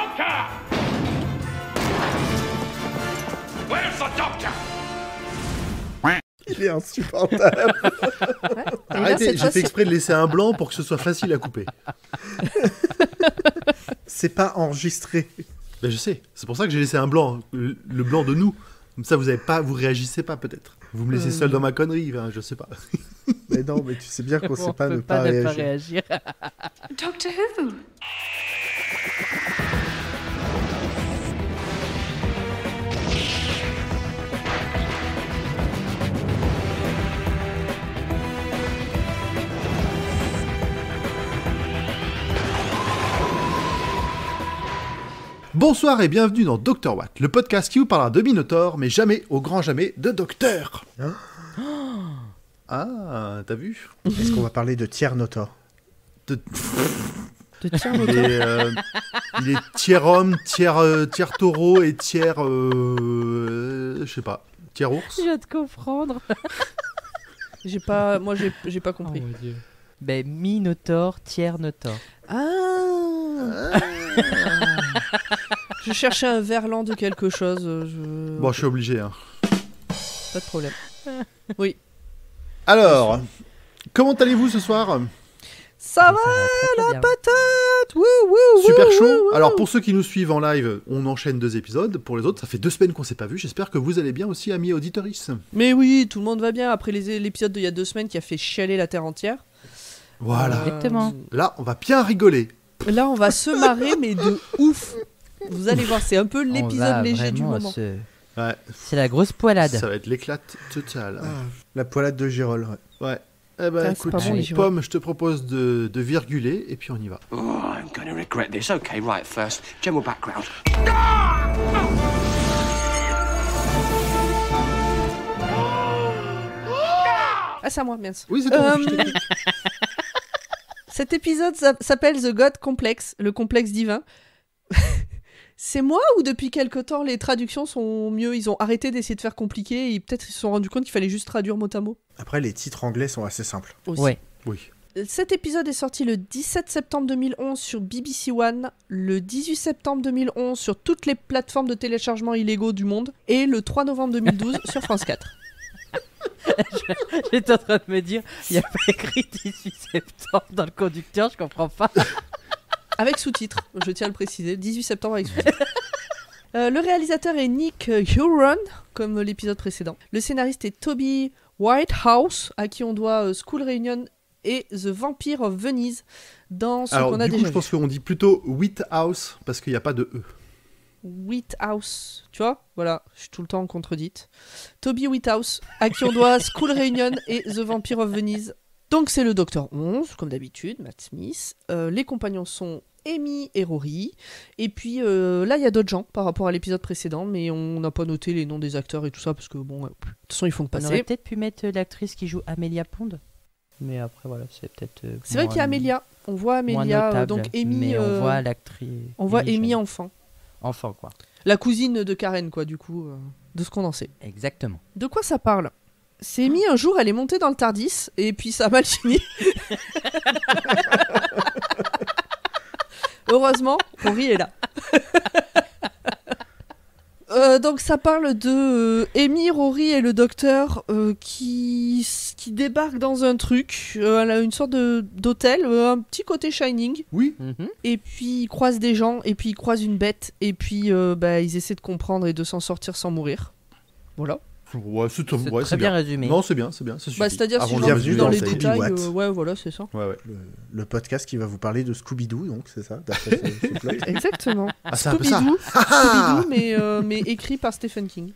doctor? Where's the doctor? Il est insupportable. Arrêtez, j'ai fait exprès de laisser un blanc pour que ce soit facile à couper. C'est pas enregistré. Ben je sais, c'est pour ça que j'ai laissé un blanc, le blanc de nous. Comme ça, vous réagissez pas peut-être. Vous me laissez seul dans ma connerie, hein, je sais pas. Mais non, mais tu sais bien qu'on sait pas peut ne pas réagir. Doctor Who? Bonsoir et bienvenue dans Dr. Watt, le podcast qui vous parlera de Minotaur, mais jamais, au grand jamais, de Docteur. Hein Ah, t'as vu? Est-ce qu'on va parler de Tier Notor? De... De il est tiers homme, tiers taureau et tiers... je sais pas, tiers ours. Je viens de comprendre. J'ai pas compris. Oh mon Dieu. Ben, Minotaur, tiers Notor. Je cherchais un verlan de quelque chose. Bon, je suis obligé. Hein. Pas de problème. Oui. Alors, comment allez-vous ce soir? Ça Ça va, très la bien. patate. Wouh. Super chaud. Alors pour ceux qui nous suivent en live, on enchaîne 2 épisodes. Pour les autres, ça fait 2 semaines qu'on s'est pas vu. J'espère que vous allez bien aussi, amis auditoris. Mais oui, tout le monde va bien après l'épisode d'il y a 2 semaines qui a fait chialer la terre entière. Voilà. Exactement. Là, on va bien rigoler. Là, on va se marrer, mais de ouf. Vous allez voir, c'est un peu On va l'épisode léger du vraiment moment. Ouais. C'est la grosse poilade. Ça va être l'éclate totale. La poilade de Girol, ouais. Ouais. Eh ben, Ah, c'est écoute, pas bon, les girolles. Pomme, je te propose de virguler et puis on y va. Oh, I'm going to regret this. Okay, right, first, general background. Ah, c'est à moi, mince. Oui, c'est toi. je t'ai dit. Cet épisode s'appelle The God Complex, le complexe divin. C'est moi ou depuis quelque temps les traductions sont mieux? Ils ont arrêté d'essayer de faire compliqué et peut-être ils se sont rendus compte qu'il fallait juste traduire mot à mot. Après, les titres anglais sont assez simples. Aussi. Ouais. Oui. Cet épisode est sorti le 17 septembre 2011 sur BBC One, le 18 septembre 2011 sur toutes les plateformes de téléchargement illégaux du monde et le 3 novembre 2012 sur France 4. J'étais en train de me dire, il n'y a pas écrit 18 septembre dans le conducteur, je comprends pas. Avec sous-titres, je tiens à le préciser, 18 septembre avec sous-titres. Le réalisateur est Nick Huron, comme l'épisode précédent. Le scénariste est Toby Whitehouse, à qui on doit School Reunion et The Vampire of Venice, dans ce Alors, qu'on a du coup, déjà je pense qu'on dit plutôt Whitehouse parce qu'il n'y a pas de E. Whitehouse, tu vois, voilà, je suis tout le temps contredite. Toby Whitehouse, à qui on doit School Reunion et The Vampire of Venice. Donc c'est le Docteur 11, comme d'habitude, Matt Smith. Les compagnons sont Amy et Rory. Et puis là, il y a d'autres gens par rapport à l'épisode précédent, mais on n'a pas noté les noms des acteurs et tout ça, parce que bon, de toute façon, ils font que On aurait passer. peut-être pu mettre l'actrice qui joue Amelia Pond. Mais après, voilà, c'est peut-être. C'est vrai qu'il y a Amelia. On voit moins Amelia, notable, donc Amy. mais on voit l'actrice. on voit Amy jeune. enfant. Enfant, quoi. La cousine de Karen, quoi, du coup, de ce qu'on en sait. Exactement. De quoi ça parle? C'est Amy, un jour, elle est montée dans le Tardis, et puis ça a mal fini. Heureusement, Rory est là. Donc ça parle de Amy, Rory et le docteur qui débarquent dans un truc, une sorte d'hôtel, un petit côté Shining, Oui. Mhm. et puis ils croisent des gens, et puis ils croisent une bête, et puis ils essaient de comprendre et de s'en sortir sans mourir. Voilà. Ouais, c'est C'est ouais, très bien résumé. Non, c'est bien, ça suffit. C'est-à-dire si Avant j'en de bienvenue suis dire dans dans les Scooby détails, Watt. ouais, voilà, c'est ça. Ouais, ouais. Le podcast qui va vous parler de Scooby-Doo, donc c'est ça, d'après ce plot. Exactement. Ah, c'est un peu ça. Scooby-Doo, mais écrit par Stephen King.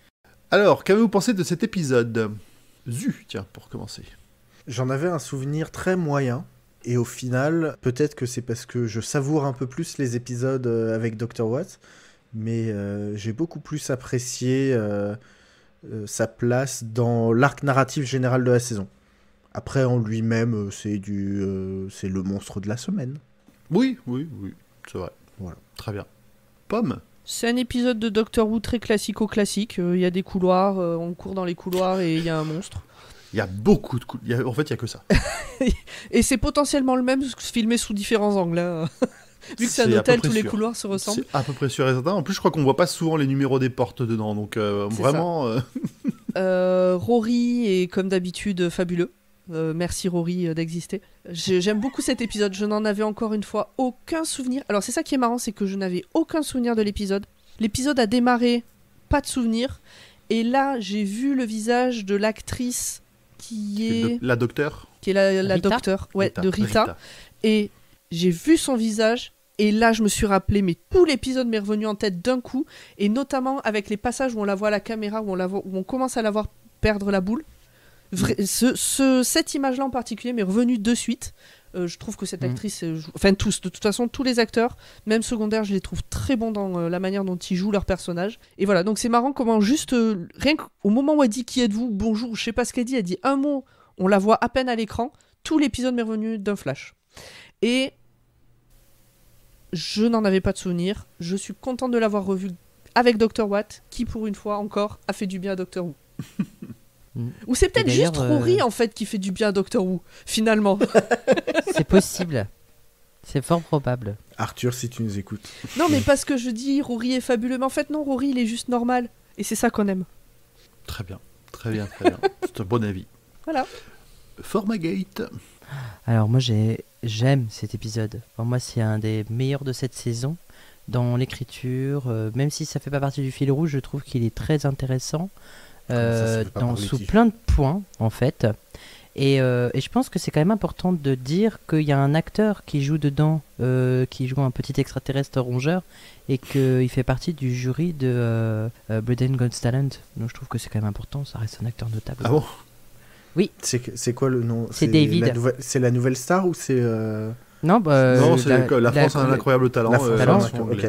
Alors, qu'avez-vous pensé de cet épisode? Tiens, pour commencer. J'en avais un souvenir très moyen. Et au final, peut-être que c'est parce que je savoure un peu plus les épisodes avec Dr. Watt, mais j'ai beaucoup plus apprécié sa place dans l'arc narratif général de la saison. Après, en lui-même, c'est le monstre de la semaine. Oui, c'est vrai. Voilà. Très bien. Pomme. C'est un épisode de Doctor Who très classico-classique. Il y a des couloirs, on court dans les couloirs et il y a un monstre. Il y a beaucoup de coups. En fait, il y a que ça. Et c'est potentiellement le même, filmé sous différents angles. Hein. Vu que c'est un à peu hôtel, près tous les sûr. couloirs se ressemblent. C'est à peu près sûr et certain. En plus, je crois qu'on voit pas souvent les numéros des portes dedans. Donc, C'est vraiment. Rory est comme d'habitude fabuleux. Merci Rory d'exister. J'aime beaucoup cet épisode. Je n'en avais encore une fois aucun souvenir. Alors c'est ça qui est marrant, c'est que je n'avais aucun souvenir de l'épisode. L'épisode a démarré, pas de souvenir. Et là, j'ai vu le visage de l'actrice qui est La docteure. qui est la Rita docteure, de Rita. Et j'ai vu son visage. Et là, je me suis rappelé, mais tout l'épisode m'est revenu en tête d'un coup. Et notamment avec les passages où on la voit à la caméra, où on commence à la voir perdre la boule. Cette image-là en particulier m'est revenue de suite. Je trouve que cette actrice, enfin tous, de toute façon, tous les acteurs, même secondaires, je les trouve très bons dans la manière dont ils jouent leur personnage. Et voilà, donc c'est marrant comment juste, rien qu'au moment où elle dit qui êtes-vous, bonjour, je sais pas ce qu'elle dit, elle dit un mot, on la voit à peine à l'écran, tout l'épisode m'est revenu d'un flash. Et je n'en avais pas de souvenir, je suis contente de l'avoir revu avec Dr. Watt, qui pour une fois encore a fait du bien à Dr. Who. Ou c'est peut-être juste Rory en fait qui fait du bien à Doctor Who, finalement. C'est possible. C'est fort probable. Arthur, si tu nous écoutes. Non, mais parce que je dis Rory est fabuleux, mais en fait non, Rory il est juste normal. Et c'est ça qu'on aime. Très bien. Très bien, très bien. C'est un bon avis. Voilà. Formagate. Alors moi j'aime cet épisode. Pour moi c'est un des meilleurs de cette saison. Dans l'écriture, même si ça fait pas partie du fil rouge, je trouve qu'il est très intéressant. Sous plein de points en fait et je pense que c'est quand même important de dire qu'il y a un acteur qui joue dedans, qui joue un petit extraterrestre rongeur et qu'il fait partie du jury de Britain Got Talent, donc je trouve que c'est quand même important, ça reste un acteur notable. Ah bon? Oui. C'est quoi le nom? C'est David. C'est la nouvelle star ou c'est Non, non, c'est la France a un incroyable talent.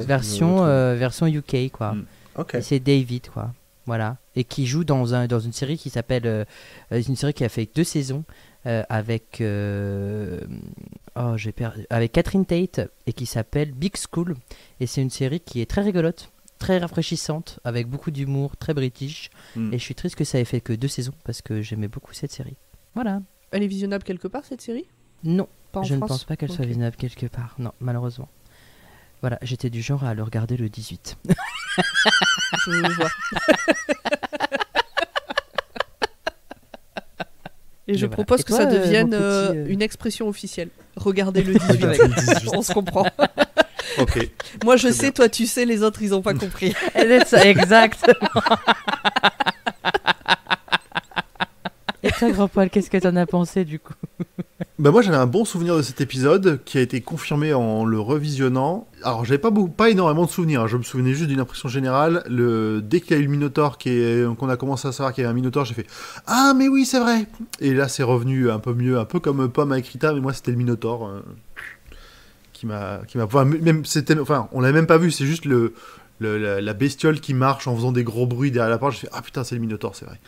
Version UK quoi. Ok. Et c'est David quoi. Voilà, et qui joue dans une série qui s'appelle une série qui a fait 2 saisons avec avec Catherine Tate et qui s'appelle Big School, et c'est une série qui est très rigolote, très rafraîchissante, avec beaucoup d'humour, très british, et je suis triste que ça ait fait que 2 saisons parce que j'aimais beaucoup cette série. Voilà. Elle est visionnable quelque part cette série? Non, pas en je France. ne pense pas qu'elle soit visionnable quelque part, non, malheureusement. Voilà, j'étais du genre à le regarder le 18. Je vois. Et je propose Et que toi, ça devienne mon petit, une expression officielle. Regardez le 18. On se comprend. Ok. Moi je Très sais, bien. toi tu sais, les autres ils ont pas compris. Exactement. Et toi, Grand Poil, qu'est-ce que t'en as pensé du coup? Bah moi j'avais un bon souvenir de cet épisode qui a été confirmé en le revisionnant. Alors j'avais pas énormément de souvenirs, hein. Je me souvenais juste d'une impression générale. Dès qu'il y a eu le Minotaur qu'on a commencé à savoir qu'il y avait un Minotaur, j'ai fait ah mais oui c'est vrai. Et là c'est revenu un peu mieux, un peu comme Pomme avec Rita, mais moi c'était le Minotaur qui m'a enfin, même c'était, enfin on l'a même pas vu, c'est juste la bestiole qui marche en faisant des gros bruits derrière la porte. Je fais ah putain c'est le Minotaur, c'est vrai.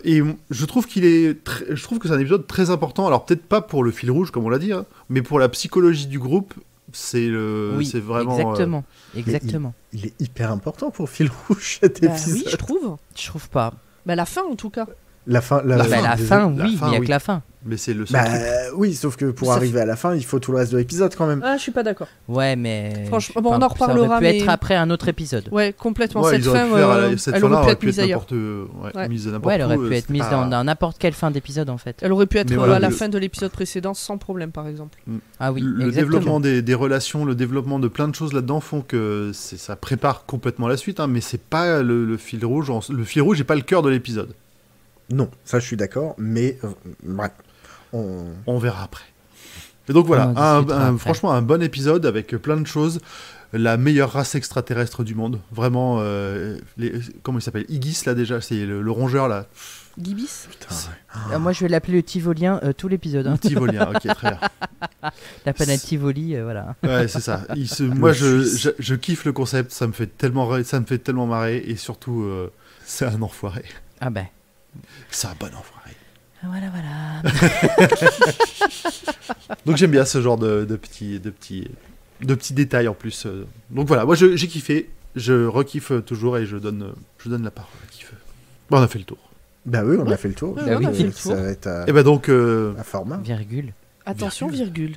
Et je trouve je trouve que c'est un épisode très important. Alors peut-être pas pour le fil rouge comme on l'a dit, hein, mais pour la psychologie du groupe, c'est vraiment exactement. Il est hyper important pour Fil Rouge cet épisode. Oui, je trouve. Je trouve pas. Bah la fin en tout cas. La fin, La fin, La oui, fin, mais il n'y a oui. que la fin. Mais c'est le seul truc. oui, sauf que pour Ça arriver à la fin, il faut tout le reste de l'épisode quand même. Ah, je suis pas d'accord. Ouais, mais. Franchement, bon, on en ça reparlera, aurait pu mais- être après un autre épisode. Ouais, complètement. Ouais, Cette ils auraient fin, pu faire cette elle fin-là aurait pu être mise ailleurs. n'importe mise n'importe Ouais, elle aurait où, pu être c'est mise pas- dans n'importe quelle fin d'épisode en fait. Elle aurait pu être Mais voilà, à la le- fin de l'épisode précédent sans problème, par exemple. Ah oui, Le exactement. développement des relations, le développement de plein de choses là-dedans font que ça prépare complètement la suite, hein, mais c'est pas le fil rouge. Le fil rouge n'est pas le cœur de l'épisode. Non, ça je suis d'accord, mais bref. On verra après. Et donc voilà, On en discutera après. franchement un bon épisode avec plein de choses. La meilleure race extraterrestre du monde. Vraiment, comment il s'appelle? Igis là déjà, c'est le rongeur là. Gibis. Putain, Moi je vais l'appeler le Tivolien tout l'épisode. Hein. Tivolien, ok, très bien. La planète Tivoli, voilà. Ouais, c'est ça. Moi, je kiffe le concept, ça me fait tellement marrer, et surtout, c'est un enfoiré. Ah ben. C'est un bon enfoiré. Voilà. Donc j'aime bien ce genre de petits détails en plus. Donc voilà, moi j'ai kiffé, je rekiffe toujours et je donne la parole à Kiffe. Bon, on a fait le tour. bah oui, on a fait le tour. Ouais, Je on a pense fait le que tour. Ça va être Et bah donc, un format. Virgule. Attention, virgule.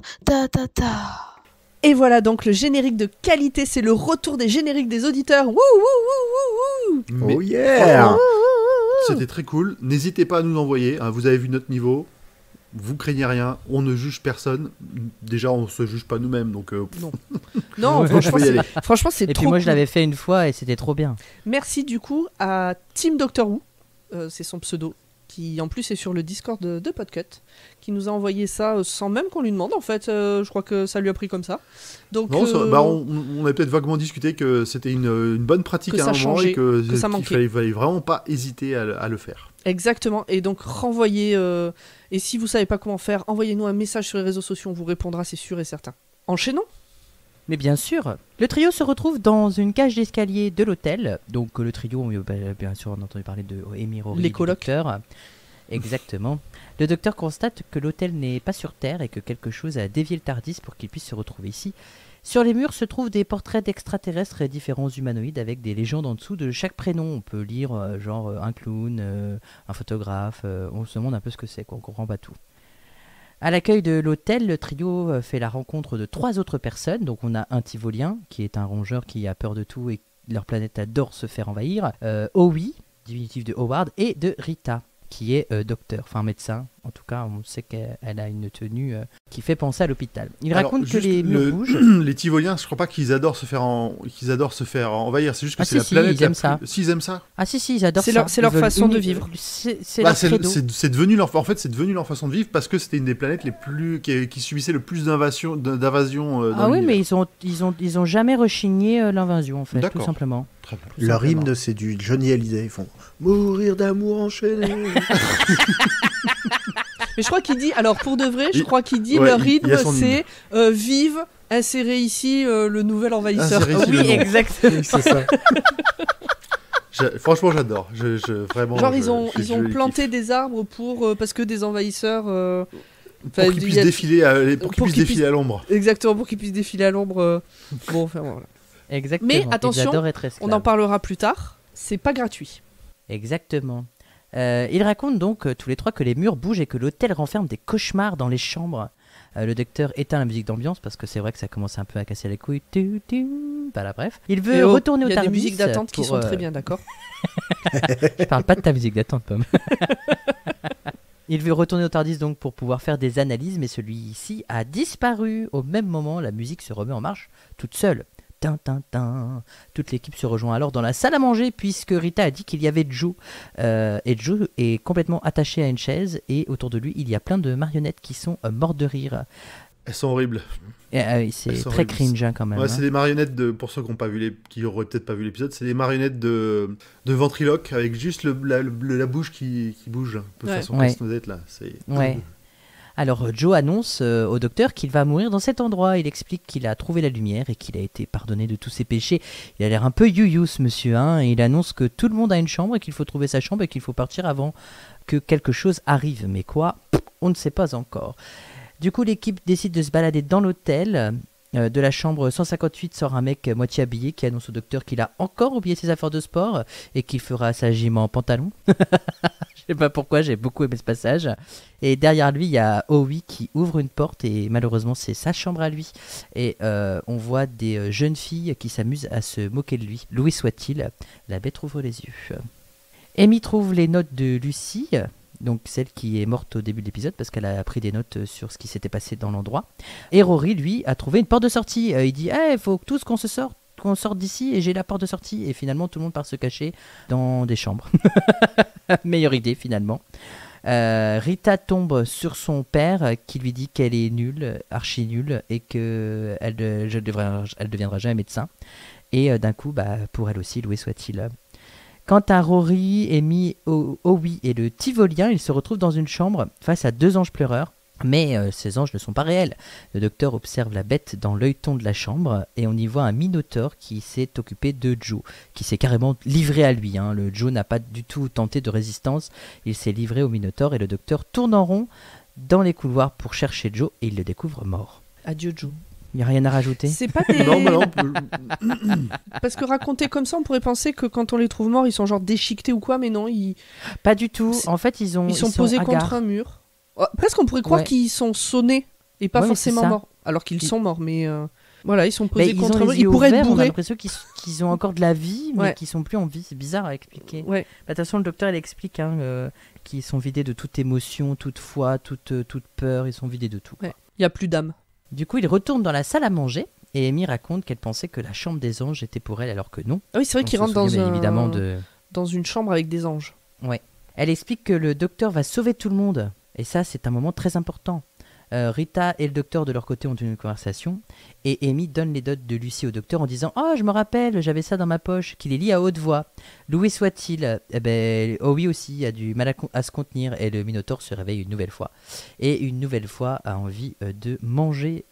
ta ta ta. Et voilà donc le générique de qualité, c'est le retour des génériques des auditeurs. Wouh, wouh, wouh, wouh, wouh. Mais Oh yeah! c'était très cool. N'hésitez pas à nous envoyer. Hein, vous avez vu notre niveau. Vous craignez rien. On ne juge personne. Déjà, on se juge pas nous-mêmes. Donc, Non, Ouais. franchement, Faut y c'est, aller. franchement, c'est Et trop puis moi, je cool. l'avais fait une fois et c'était trop bien. Merci du coup à Team Doctor Who, c'est son pseudo, qui en plus est sur le Discord de Podcut, qui nous a envoyé ça sans même qu'on lui demande en fait. Je crois que ça lui a pris comme ça. Donc, non, on a peut-être vaguement discuté que c'était une bonne pratique Que à ça un moment changeait, et que, que ça qu'il manquait. fallait vraiment pas hésiter à le faire. Exactement, et donc renvoyez, et si vous savez pas comment faire, envoyez-nous un message sur les réseaux sociaux, on vous répondra, c'est sûr et certain. Enchaînons. Mais bien sûr, le trio se retrouve dans une cage d'escalier de l'hôtel. Donc le trio, bien sûr, on a entendu parler de Émile Rory, Les du colocs. docteur. Exactement. Le docteur constate que l'hôtel n'est pas sur Terre et que quelque chose a dévié le Tardis pour qu'il puisse se retrouver ici. Sur les murs se trouvent des portraits d'extraterrestres et différents humanoïdes avec des légendes en dessous de chaque prénom. On peut lire un clown, un photographe, on se demande un peu ce que c'est, quoi, on comprend pas tout. À l'accueil de l'hôtel, le trio fait la rencontre de 3 autres personnes. Donc on a un Tivolien, qui est un rongeur qui a peur de tout et leur planète adore se faire envahir. Owie, diminutif de Howard, et de Rita, qui est docteur, enfin médecin. En tout cas, on sait qu'elle a une tenue qui fait penser à l'hôpital. Il Alors, raconte que juste les murs bougent. Les Tivoliens, je crois pas qu'ils adorent se faire envahir. C'est juste que Ah, c'est si, la si, planète. ils aiment ça. S'ils aiment ça. Ah si, ils adorent C'est ça. leur- c'est leur Ils veulent façon de vivre. C'est Bah, leur credo. c'est devenu leur, en fait, c'est devenu leur façon de vivre parce que c'était une des planètes les plus qui subissait le plus d'invasion dans Ah oui, mais l'univers. ils ont jamais rechigné l'invasion, en fait, tout D'accord. simplement. Très bien. Tout Leur simplement. hymne, c'est du Johnny Hallyday. Ils font mourir d'amour enchaîné. Mais je crois qu'il dit, alors pour de vrai, je Il- crois qu'il dit ouais, leur il rythme y a son c'est vive, insérer ici le nouvel envahisseur. Insérer ici Oui, le nom. exactement. C'est ça. Franchement, j'adore. Vraiment. Genre je ils ont kiffe. planté des arbres pour parce que des envahisseurs pour qu'ils il puissent y a- défiler pour qu'ils défiler à l'ombre. exactement pour qu'ils puissent défiler à l'ombre. Bon, enfin voilà. Exactement. Mais Ils attention, adorent être esclaves. On en parlera plus tard. C'est pas gratuit. Exactement. Ils racontent donc tous les trois que les murs bougent et que l'hôtel renferme des cauchemars dans les chambres. Le docteur éteint la musique d'ambiance parce que c'est vrai que ça commence un peu à casser les couilles. Voilà, bref. Il veut Et oh, retourner au il y a Tardis. des musiques d'attente qui pour, sont très bien, d'accord. Je parle pas de ta musique d'attente, Pomme. Il veut retourner au Tardis donc pour pouvoir faire des analyses, mais celui-ci a disparu. Au même moment, la musique se remet en marche toute seule. Tin, tin, tin. Toute l'équipe se rejoint alors dans la salle à manger puisque Rita a dit qu'il y avait Joe. Et Joe est complètement attaché à une chaise et autour de lui, il y a plein de marionnettes qui sont mortes de rire. Elles sont horribles. C'est Elles sont très horribles. cringe hein, quand même. Ouais, hein. c'est des marionnettes pour ceux qui qui auraient peut-être pas vu l'épisode, c'est des marionnettes de ventriloque avec juste la bouche qui bouge, un peu Ouais. façon Ouais. casse-noisette là. C'est... Ouais. Alors Joe annonce au docteur qu'il va mourir dans cet endroit. Il explique qu'il a trouvé la lumière et qu'il a été pardonné de tous ses péchés. Il a l'air un peu you ce monsieur. Hein, et il annonce que tout le monde a une chambre et qu'il faut trouver sa chambre et qu'il faut partir avant que quelque chose arrive. Mais quoi ? On ne sait pas encore. Du coup, l'équipe décide de se balader dans l'hôtel. De la chambre 158 sort un mec moitié habillé qui annonce au docteur qu'il a encore oublié ses affaires de sport et qu'il fera sa gym en pantalon. Je sais pas pourquoi, j'ai beaucoup aimé ce passage. Et derrière lui, il y a Howie qui ouvre une porte et malheureusement, c'est sa chambre à lui. Et on voit des jeunes filles qui s'amusent à se moquer de lui. Louis soit-il, la bête ouvre les yeux. Amy trouve les notes de Lucie, donc celle qui est morte au début de l'épisode parce qu'elle a pris des notes sur ce qui s'était passé dans l'endroit. Et Rory, lui, a trouvé une porte de sortie. Il dit « il faut tous qu'on sorte d'ici et j'ai la porte de sortie. » Et finalement, tout le monde part se cacher dans des chambres. Meilleure idée, finalement. Rita tombe sur son père qui lui dit qu'elle est nulle, archi nulle, et qu'elle elle deviendra jamais médecin. Et d'un coup, pour elle aussi, loué soit-il. Quant à Rory, Amy, Howie et le Tivolien, ils se retrouvent dans une chambre face à 2 anges pleureurs. Mais ces anges ne sont pas réels. Le docteur observe la bête dans l'œilleton de la chambre et on y voit un minotaure qui s'est occupé de Joe, qui s'est carrément livré à lui. Hein. Le Joe n'a pas du tout tenté de résistance, il s'est livré au minotaure et le docteur tourne en rond dans les couloirs pour chercher Joe et il le découvre mort. Adieu Joe. Il n'y a rien à rajouter. C'est pas des... Non, bah non, Parce que raconté comme ça, on pourrait penser que quand on les trouve morts, ils sont genre déchiquetés ou quoi, mais non, ils Pas du tout. C'est- En fait, ils sont posés hagards. contre un mur. Oh, presque on pourrait croire Ouais. qu'ils sont sonnés et pas Ouais, forcément c'est ça. morts. Alors qu'ils Ils- sont morts, mais voilà, ils sont Mais posés ils contre ont un mur. les Ils yeux pourraient être ouverts, on a bourrés. l'impression qu'ils ont encore de la vie, mais Ouais. qu'ils sont plus en vie. C'est bizarre à expliquer. Ouais. De toute façon, le docteur il explique qu'ils sont vidés de toute émotion, toute foi, toute peur. Ils sont vidés de tout. Ouais. Il y a plus d'âme. Du coup, il retourne dans la salle à manger et Amy raconte qu'elle pensait que la chambre des anges était pour elle, alors que non. Ah oui, c'est vrai On qu'ils se rentrent souvient, dans bien évidemment de. dans une chambre avec des anges. Elle explique que le docteur va sauver tout le monde. Et ça, c'est un moment très important. Rita et le docteur de leur côté ont une conversation et Amy donne les notes de Lucie au docteur en disant « Oh, je me rappelle, j'avais ça dans ma poche », qu'il les lit à haute voix. Louis soit-il, Howie aussi a du mal à se contenir et le Minotaure se réveille une nouvelle fois. Et une nouvelle fois a envie de manger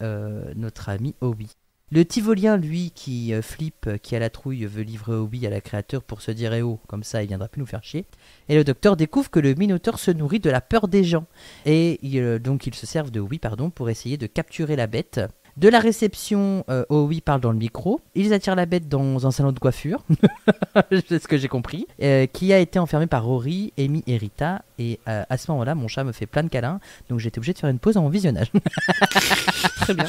notre ami Howie. Le Tivolien, lui, qui flippe, qui a la trouille, veut livrer Howie à la créature pour se dire « Eh oh, comme ça, il viendra plus nous faire chier ». Et le docteur découvre que le Minotaure se nourrit de la peur des gens. Et donc ils se servent de Howie pour essayer de capturer la bête. De la réception, Howie parle dans le micro. Ils attirent la bête dans un salon de coiffure. C'est ce que j'ai compris. Qui a été enfermé par Rory, Amy et Rita. Et à ce moment-là, mon chat me fait plein de câlins. Donc j'ai été obligé de faire une pause en visionnage. Très bien.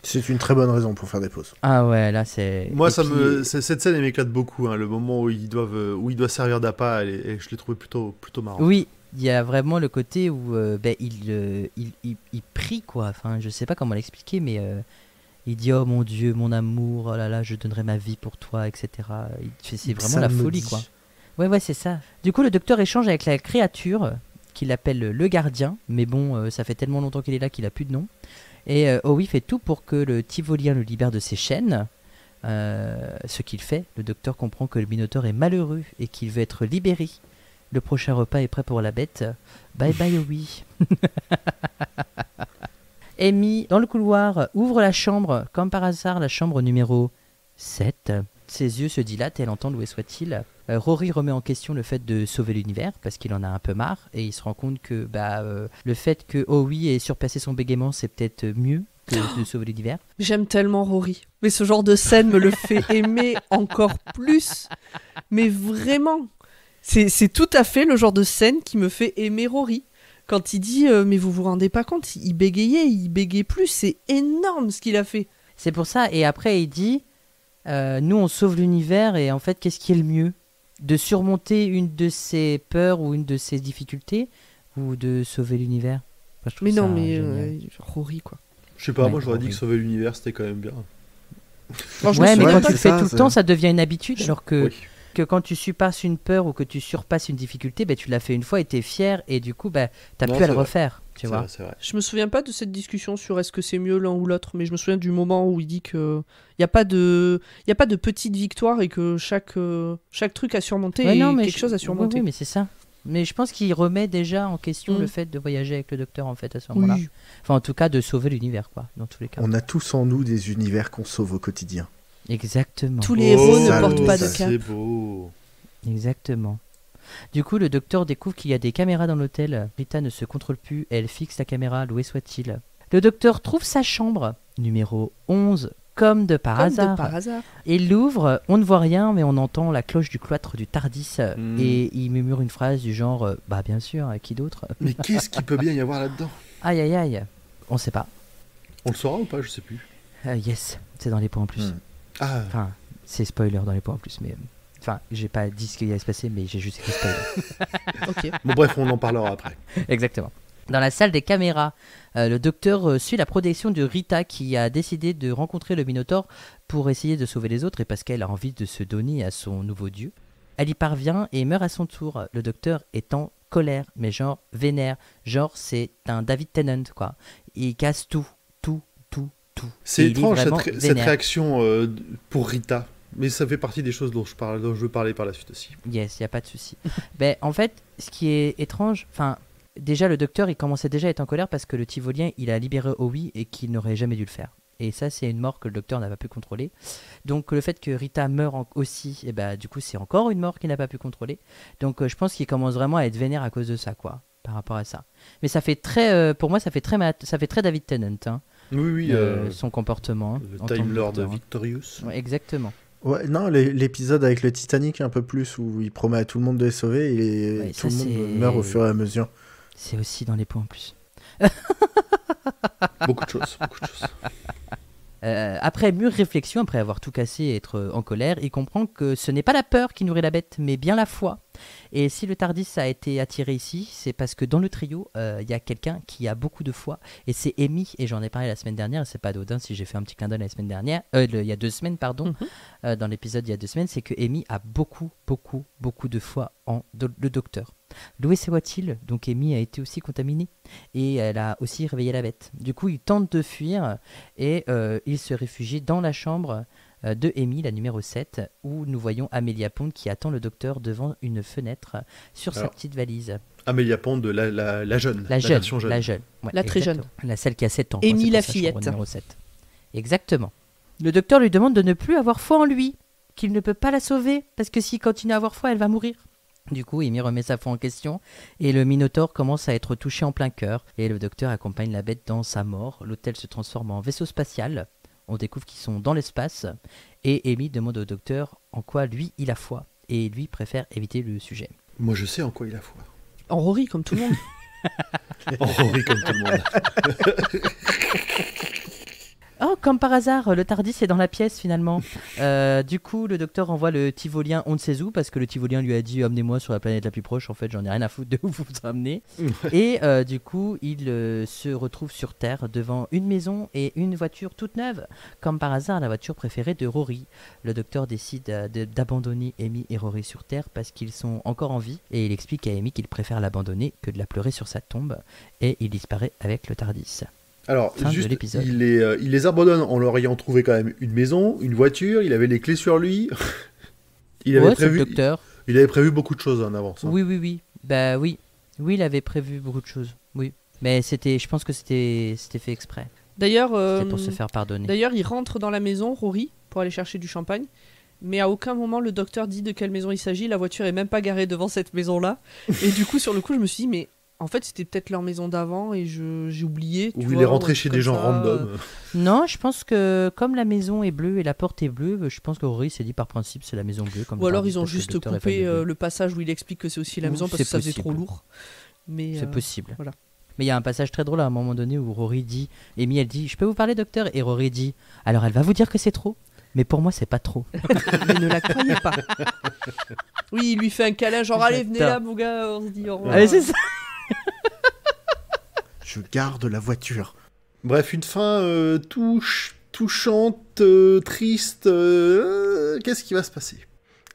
C'est une très bonne raison pour faire des pauses. Ah ouais, là c'est... Moi, Et puis, cette scène, elle m'éclate beaucoup. Hein, le moment où il doit servir d'appât, je l'ai trouvé plutôt marrant. Oui, il y a vraiment le côté où il prie, quoi. Enfin, je sais pas comment l'expliquer, mais il dit « Oh mon Dieu, mon amour, oh là là, je donnerai ma vie pour toi, etc. » C'est vraiment Ça la me folie, dit. quoi. Ouais, c'est ça. Du coup, le docteur échange avec la créature qu'il appelle le gardien, mais bon, ça fait tellement longtemps qu'il est là qu'il a plus de nom. Et Howie fait tout pour que le Tivolien le libère de ses chaînes. Ce qu'il fait, le docteur comprend que le Minotaure est malheureux et qu'il veut être libéré. Le prochain repas est prêt pour la bête. Bye bye Howie. Amy, dans le couloir, ouvre la chambre, comme par hasard, la chambre numéro 7. Ses yeux se dilatent et elle entend où soit-il. Rory remet en question le fait de sauver l'univers parce qu'il en a un peu marre et il se rend compte que le fait que Howie ait surpassé son bégaiement, c'est peut-être mieux que de sauver l'univers. J'aime tellement Rory. Mais ce genre de scène me le fait aimer encore plus. Mais vraiment. C'est tout à fait le genre de scène qui me fait aimer Rory. Quand il dit mais vous vous rendez pas compte, il bégayait plus. C'est énorme ce qu'il a fait. C'est pour ça. Et après, il dit nous, on sauve l'univers et en fait, qu'est-ce qui est le mieux ? De surmonter une de ses peurs ou une de ses difficultés ou de sauver l'univers ? Enfin, je trouve Mais non, ça mais génial. Rory quoi. Je sais pas, Ouais, moi j'aurais dit oui. que sauver l'univers c'était quand même bien. Alors, je me Ouais, mais souviens quand pas tu le fais ça, tout le ça- temps, ça devient une habitude alors que... Oui. que quand tu surpasses une peur ou que tu surpasses une difficulté, ben, tu l'as fait une fois et t'es fier et du coup, ben, t'as Non, plus à c'est le vrai. refaire. Tu C'est vois. vrai, c'est vrai. Je me souviens pas de cette discussion sur est-ce que c'est mieux l'un ou l'autre, mais je me souviens du moment où il dit que il y a pas de petite victoire et que chaque truc à surmonter Ouais, est non, mais quelque chose à surmonter. Oui, mais c'est ça. Mais je pense qu'il remet déjà en question Mm. le fait de voyager avec le docteur en fait à ce moment-là. Oui. Enfin, en tout cas, de sauver l'univers, quoi, dans tous les cas. On a tous en nous des univers qu'on sauve au quotidien. Exactement. Tous les héros ne ça, portent pas ça, de cap. C'est beau. Exactement. Du coup, le docteur découvre qu'il y a des caméras dans l'hôtel. Rita ne se contrôle plus, elle fixe la caméra, où soit-il. Le docteur trouve sa chambre, numéro 11, comme de par Comme hasard. de par hasard. Il l'ouvre, on ne voit rien, mais on entend la cloche du cloître du Tardis. Mm. Et il murmure une phrase du genre bah bien sûr, qui d'autre? Mais qu'est-ce qu'il peut bien y avoir là-dedans? Aïe aïe aïe. On sait pas. On le saura ou pas? Je sais plus. Yes, c'est dans les points en plus. Ah, Enfin, c'est spoiler dans les points en plus, mais. Enfin, j'ai pas dit ce qui allait se passer, mais j'ai juste écrit spoiler. Ok. bon, bref, on en parlera après. Exactement. Dans la salle des caméras, le docteur suit la protection de Rita qui a décidé de rencontrer le Minotaure pour essayer de sauver les autres et parce qu'elle a envie de se donner à son nouveau dieu. Elle y parvient et meurt à son tour. Le docteur est en colère, mais genre vénère. Genre c'est un David Tennant, quoi. Il casse tout. C'est Et il est étrange vraiment cette vénère. réaction pour Rita. Mais ça fait partie des choses dont je veux parler par la suite aussi. Yes, il n'y a pas de souci. Ben, en fait, ce qui est étrange, enfin, déjà le docteur, il commençait déjà à être en colère parce que le Tivolien, il a libéré Owie et qu'il n'aurait jamais dû le faire. Et ça, c'est une mort que le docteur n'a pas pu contrôler. Donc le fait que Rita meure aussi, et ben, du coup, c'est encore une mort qu'il n'a pas pu contrôler. Donc je pense qu'il commence vraiment à être vénère à cause de ça, quoi, par rapport à ça. Mais ça fait très, pour moi, ça fait très David Tennant, hein, Oui, son comportement. le en tant que Time Lord docteur, hein. Victorious. Ouais, exactement. Ouais, non, l'épisode avec le Titanic un peu plus où il promet à tout le monde de les sauver et Ouais, tout ça, le monde c'est- meurt au fur et à mesure. C'est aussi dans les points en plus. Beaucoup de choses. Après mûre réflexion, après avoir tout cassé et être en colère, il comprend que ce n'est pas la peur qui nourrit la bête, mais bien la foi. Et si le Tardis a été attiré ici, c'est parce que dans le trio, il y a quelqu'un qui a beaucoup de foi, et c'est Amy, et j'en ai parlé la semaine dernière, et c'est pas anodin si j'ai fait un petit clin d'œil la semaine dernière, il y a 2 semaines, pardon, dans l'épisode il y a 2 semaines, c'est que Amy a beaucoup de foi en le docteur. Louis soit-il, donc Amy a été aussi contaminée, et elle a aussi réveillé la bête. Du coup, il tente de fuir, et il se réfugie dans la chambre de Amy, la numéro 7, où nous voyons Amelia Pond qui attend le docteur devant une fenêtre sur sa Alors, petite valise. Amelia Pond, la jeune. La version jeune. ouais, La très jeune. exactement. La celle qui a 7 ans. Amy c'est pour la sa chambre fillette. numéro 7. Exactement. Le docteur lui demande de ne plus avoir foi en lui, qu'il ne peut pas la sauver, parce que s'il continue à avoir foi, elle va mourir. Du coup, Amy remet sa foi en question, et le Minotaure commence à être touché en plein cœur, et le docteur accompagne la bête dans sa mort. L'hôtel se transforme en vaisseau spatial. On découvre qu'ils sont dans l'espace, et Amy demande au docteur en quoi lui il a foi, et lui préfère éviter le sujet. Moi, je sais en quoi il a foi. En Rory, comme tout le monde. Oh, oui, comme tout le monde. Oh, comme par hasard, le Tardis est dans la pièce finalement. Du coup, le docteur envoie le Tivolien on ne sait où, parce que le Tivolien lui a dit amenez-moi sur la planète la plus proche. En fait, j'en ai rien à foutre de où vous vous ramenez. Et du coup, il se retrouve sur Terre devant une maison et une voiture toute neuve. Comme par hasard, la voiture préférée de Rory. Le docteur décide d'abandonner Amy et Rory sur Terre parce qu'ils sont encore en vie. Et il explique à Amy qu'il préfère l'abandonner que de la pleurer sur sa tombe. Et il disparaît avec le Tardis. Alors, Fin de juste, l'épisode. il les abandonne en leur ayant trouvé quand même une maison, une voiture, il avait les clés sur lui. il, avait Ouais, c'est le prévu, docteur. il avait prévu beaucoup de choses en avance. hein. Oui. Bah oui. Oui, il avait prévu beaucoup de choses. Oui. Mais je pense que c'était fait exprès. D'ailleurs, C'était pour se faire pardonner. d'ailleurs, il rentre dans la maison, Rory, pour aller chercher du champagne. Mais à aucun moment le docteur dit de quelle maison il s'agit. La voiture est même pas garée devant cette maison-là. Et du coup, sur le coup, je me suis dit, mais en fait, c'était peut-être leur maison d'avant et j'ai oublié. tu Ou il vois, est rentré ou un chez truc des comme gens ça. random. Non, je pense que comme la maison est bleue et la porte est bleue, je pense que Rory s'est dit par principe c'est la maison bleue. Comme Ou alors Tardis, ils ont parce que le juste docteur est coupé fan de bleu. le passage où il explique que c'est aussi la Ou maison parce c'est que ça faisait possible. trop lourd. Mais C'est possible. voilà. Mais il y a un passage très drôle à un moment donné où Rory dit, Amy elle dit, je peux vous parler docteur? Et Rory dit, alors elle va vous dire que c'est trop, mais pour moi c'est pas trop. mais ne la croyez pas. Oui, il lui fait un câlin, genre allez, venez J'adore. là, mon gars, on se dit au revoir. Allez, c'est ça. Je garde la voiture. Bref, une fin touchante, triste. Qu'est-ce qui va se passer?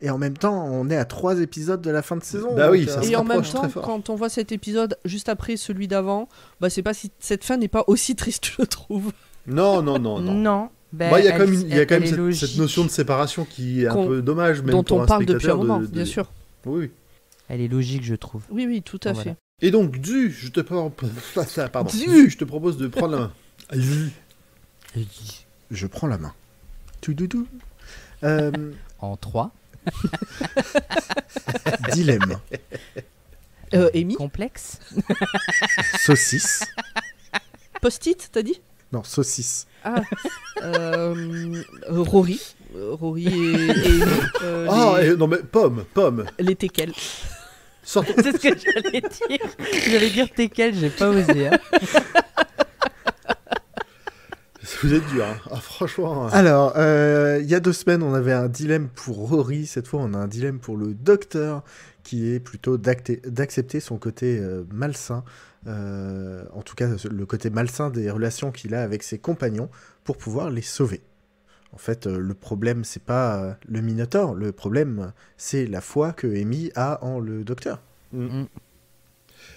Et en même temps, on est à 3 épisodes de la fin de saison. Bah oui, donc, ça Et se en même rapproche temps, très fort. quand on voit cet épisode juste après celui d'avant, bah c'est pas si cette fin n'est pas aussi triste, je trouve. Non. Non. Ben, Bah, il y a quand même, elle est cette logique. notion de séparation qui est un Qu'on- peu dommage, même Dont pour on un parle depuis un spectateur moment, de- bien sûr. Oui. Elle est logique, je trouve. Oui, tout à Voilà. fait. Et donc, je te propose de prendre la main. Je prends la main. Toudoudou. En 3. Dilemme. Amy, Complexe. Saucisse. post-it, t'as dit? Non, saucisse. Ah, Rory. Rory et Amy. Non mais pomme. Les teckels. Sortons. C'est ce que j'allais dire. J'allais dire t'es quel, j'ai pas osé. Hein. Vous êtes dur, hein. Ah, franchement. Alors, il y a 2 semaines, on avait un dilemme pour Rory. Cette fois, on a un dilemme pour le docteur, qui est plutôt d'accepter son côté malsain. En tout cas, le côté malsain des relations qu'il a avec ses compagnons pour pouvoir les sauver. En fait, le problème, c'est pas le Minotaure. Le problème, c'est la foi que Amy a en le docteur. Mais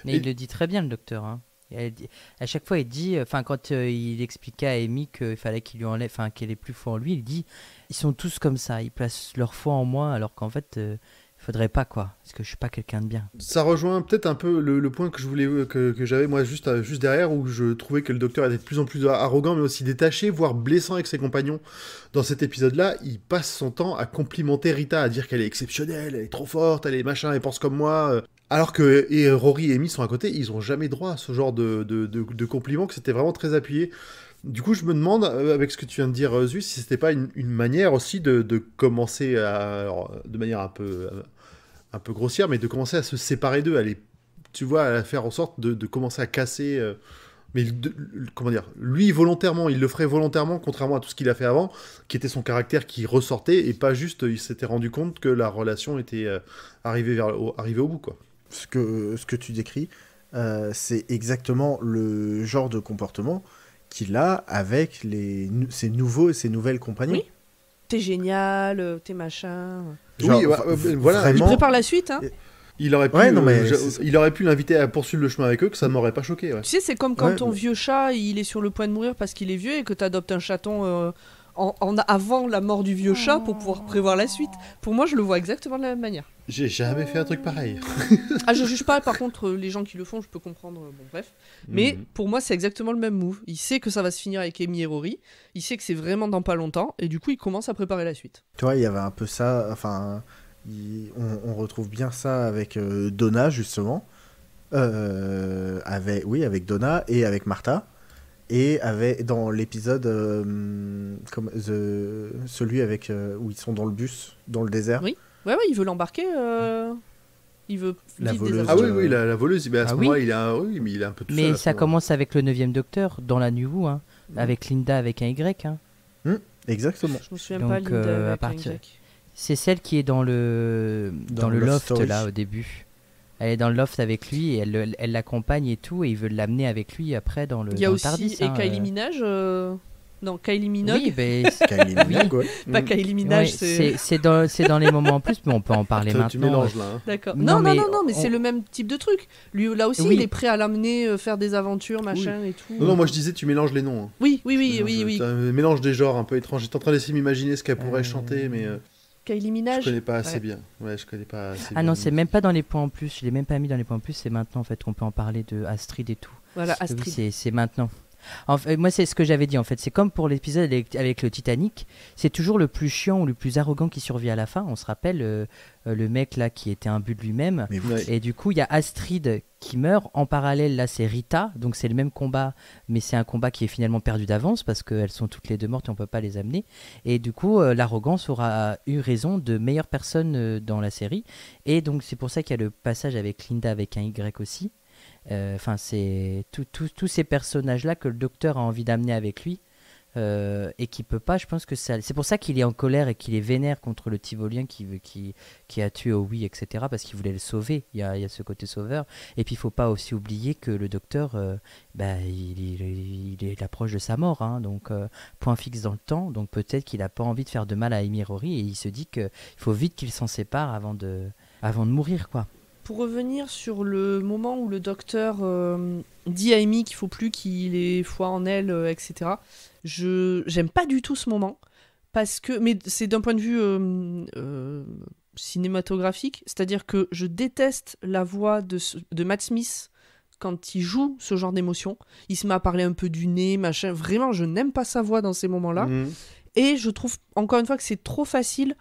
Et- il le dit très bien, le docteur. Hein. À chaque fois, il dit, quand il expliquait à Amy qu'il fallait qu'il lui enlève, qu'elle ait plus foi en lui, il dit, ils sont tous comme ça, ils placent leur foi en moi, alors qu'en fait, il faudrait pas quoi, parce que je suis pas quelqu'un de bien. Ça rejoint peut-être un peu le point que je voulais que j'avais moi juste derrière, où je trouvais que le docteur était de plus en plus arrogant, mais aussi détaché, voire blessant avec ses compagnons. Dans cet épisode-là, il passe son temps à complimenter Rita, à dire qu'elle est exceptionnelle, elle est trop forte, elle est machin, elle pense comme moi. Alors que Rory et Amy sont à côté, ils ont jamais droit à ce genre de compliments, que c'était vraiment très appuyé. Du coup, je me demande, avec ce que tu viens de dire, Zeus, si c'était pas une manière aussi de commencer alors, de manière un peu grossière, mais de commencer à se séparer d'eux, tu vois, à faire en sorte de commencer à casser. Mais comment dire, lui volontairement, il le ferait volontairement, contrairement à tout ce qu'il a fait avant, qui était son caractère qui ressortait, et pas juste, il s'était rendu compte que la relation était arrivée au bout, quoi. Ce que tu décris, c'est exactement le genre de comportement qu'il a avec ses nouveaux et ses nouvelles compagnons. Oui. T'es génial, t'es machin. Genre, Oui, voilà. Il vraiment. prépare la suite, hein. Il aurait pu, Ouais, non, mais c'est- il aurait pu l'inviter à poursuivre le chemin avec eux, que ça ne m'aurait pas choqué. Ouais. Tu sais, c'est comme quand Ouais, ton mais- vieux chat, il est sur le point de mourir parce qu'il est vieux et que t'adoptes un chaton avant la mort du vieux chat pour pouvoir prévoir la suite. Pour moi, je le vois exactement de la même manière. J'ai jamais fait un truc pareil. Ah, je juge pas, par contre, les gens qui le font, je peux comprendre, bon bref. Mais pour moi, c'est exactement le même move. Il sait que ça va se finir avec Amy et Rory, il sait que c'est vraiment dans pas longtemps, et du coup, il commence à préparer la suite. Tu vois, il y avait un peu ça, enfin, on retrouve bien ça avec Donna, justement. Avec Donna et avec Martha. Et dans l'épisode, celui avec, où ils sont dans le bus, dans le désert. Oui. Ouais, il veut l'embarquer, il veut La vivre des voleuse. Ah aventures. oui, la voleuse, à ce Ah moment-là, oui. mais il est un peu tout seul. Mais à ce ça moment-là. commence avec le 9e docteur, dans la New Who, hein, avec Linda avec un Y. Hein. Exactement. Je me souviens Donc, pas, Linda, à avec un partir- Y. C'est celle qui est dans le Loft loft Story. là au début. Elle est dans le loft avec lui et elle l'accompagne et tout et il veut l'amener avec lui après dans le Il y a dans le aussi Tardis, et hein, Kylie Minaj. Non, Kylie Minogue. Oui, ben, Kylie Minogue, ouais. Pas Kylie Minaj, ouais, c'est. c'est dans les moments en plus, mais on peut en parler Tu maintenant. mélanges là. Hein. D'accord. Non, Non, mais mais c'est le même type de truc. Lui, là aussi, Oui. il est prêt à l'amener faire des aventures, machin et tout. Non, moi je disais, tu mélanges les noms. Hein. Oui. T'as un mélange des genres un peu étrange. J'étais en train d'essayer de m'imaginer ce qu'elle pourrait chanter, mais Kylie je Minaj. connais pas assez Ouais. bien. Ouais, je connais pas assez Ah bien. non, c'est même pas dans les points en plus. Je l'ai même pas mis dans les points en plus. C'est maintenant en fait qu'on peut en parler de Astrid et tout. Voilà, Oui, Astrid. c'est maintenant. En fait, moi, c'est ce que j'avais dit. En fait, c'est comme pour l'épisode avec le Titanic. C'est toujours le plus chiant ou le plus arrogant qui survit à la fin. On se rappelle le mec là qui était un but de lui-même. Mais Ouais. Et du coup, il y a Astrid qui meurt. En parallèle, là, c'est Rita. Donc, c'est le même combat, mais c'est un combat qui est finalement perdu d'avance parce qu'elles sont toutes les deux mortes et on peut pas les amener. Et du coup, l'arrogance aura eu raison de meilleures personnes dans la série. Et donc, c'est pour ça qu'il y a le passage avec Linda avec un Y aussi. Enfin, c'est tous ces personnages-là que le docteur a envie d'amener avec lui. Et qui peut pas, je pense que ça. C'est pour ça qu'il est en colère et qu'il est vénère contre le Tivolien qui a tué Owie, etc. Parce qu'il voulait le sauver. Il y a ce côté sauveur. Et puis il faut pas aussi oublier que le docteur, il il approche de sa mort, hein, donc point fixe dans le temps. Donc peut-être qu'il n'a pas envie de faire de mal à Amy Rory et il se dit qu'il faut vite qu'il s'en sépare avant de mourir, quoi. Pour revenir sur le moment où le docteur dit à Amy qu'il faut plus qu'il ait foi en elle, etc. J'aime pas du tout ce moment parce que, mais c'est d'un point de vue cinématographique, c'est-à-dire que je déteste la voix de Matt Smith quand il joue ce genre d'émotion. Il se met à parler un peu du nez, machin. Vraiment, je n'aime pas sa voix dans ces moments-là. Et je trouve encore une fois que c'est trop facile.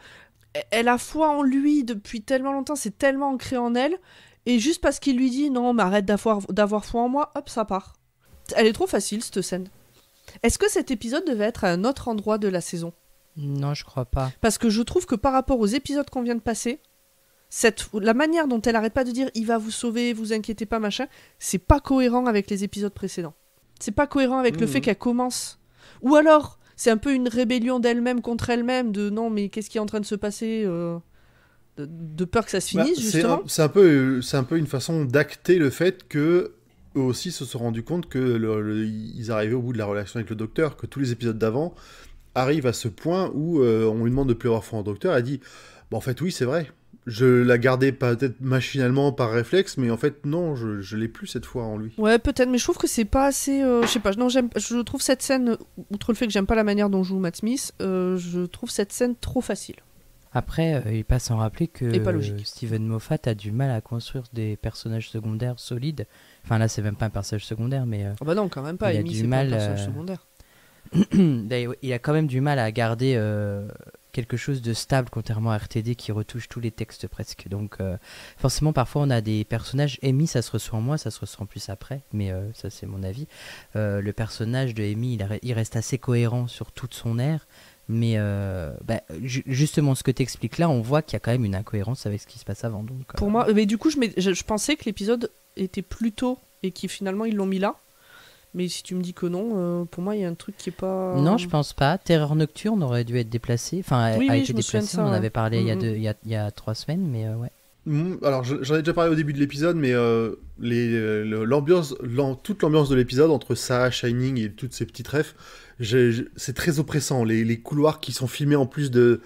Elle a foi en lui depuis tellement longtemps, c'est tellement ancré en elle, et juste parce qu'il lui dit non, mais arrête d'avoir foi en moi, hop, ça part. Elle est trop facile, cette scène. Est-ce que cet épisode devait être à un autre endroit de la saison ? Non, je crois pas. Parce que je trouve que par rapport aux épisodes qu'on vient de passer, la manière dont elle arrête pas de dire il va vous sauver, vous inquiétez pas, machin, c'est pas cohérent avec les épisodes précédents. C'est pas cohérent avec le fait qu'elle commence. Ou alors, c'est un peu une rébellion d'elle-même contre elle-même, de non, mais qu'est-ce qui est en train de se passer de peur que ça se finisse, justement. C'est un peu une façon d'acter le fait que eux aussi se sont rendus compte que ils arrivaient au bout de la relation avec le docteur, que tous les épisodes d'avant arrivent à ce point où on lui demande de plus avoir foi en docteur. Elle dit en fait, oui, c'est vrai. Je la gardais peut-être machinalement par réflexe, mais en fait, non, je l'ai plus cette fois en lui. Ouais, peut-être, mais je trouve que c'est pas assez. Je sais pas, non, je trouve cette scène, outre le fait que j'aime pas la manière dont joue Matt Smith, je trouve cette scène trop facile. Après, il n'est pas sans rappeler que Et pas logique. Steven Moffat a du mal à construire des personnages secondaires solides. Enfin, là, c'est même pas un personnage secondaire, mais. Ah bah non, quand même pas. il a Amy, du c'est mal, pas un personnage secondaire. Il a quand même du mal à garder quelque chose de stable, contrairement à RTD qui retouche tous les textes presque. Donc forcément parfois on a des personnages. Amy, ça se ressent en moi, ça se ressent plus après, mais ça c'est mon avis. Le personnage de Amy, il reste assez cohérent sur toute son aire, mais justement ce que tu expliques là, on voit qu'il y a quand même une incohérence avec ce qui se passe avant. Donc, Pour moi, mais du coup je pensais que l'épisode était plus tôt et qui finalement ils l'ont mis là. Mais si tu me dis que non, pour moi, il y a un truc qui est pas... Non, je pense pas. Terreur Nocturne aurait dû être déplacée. Enfin, a été déplacée. On en avait parlé il y a 3 semaines, mais ouais. Alors, j'en ai déjà parlé au début de l'épisode, mais toute l'ambiance de l'épisode, entre ça, Shining et toutes ces petites refs, c'est très oppressant. Les couloirs qui sont filmés en plus de...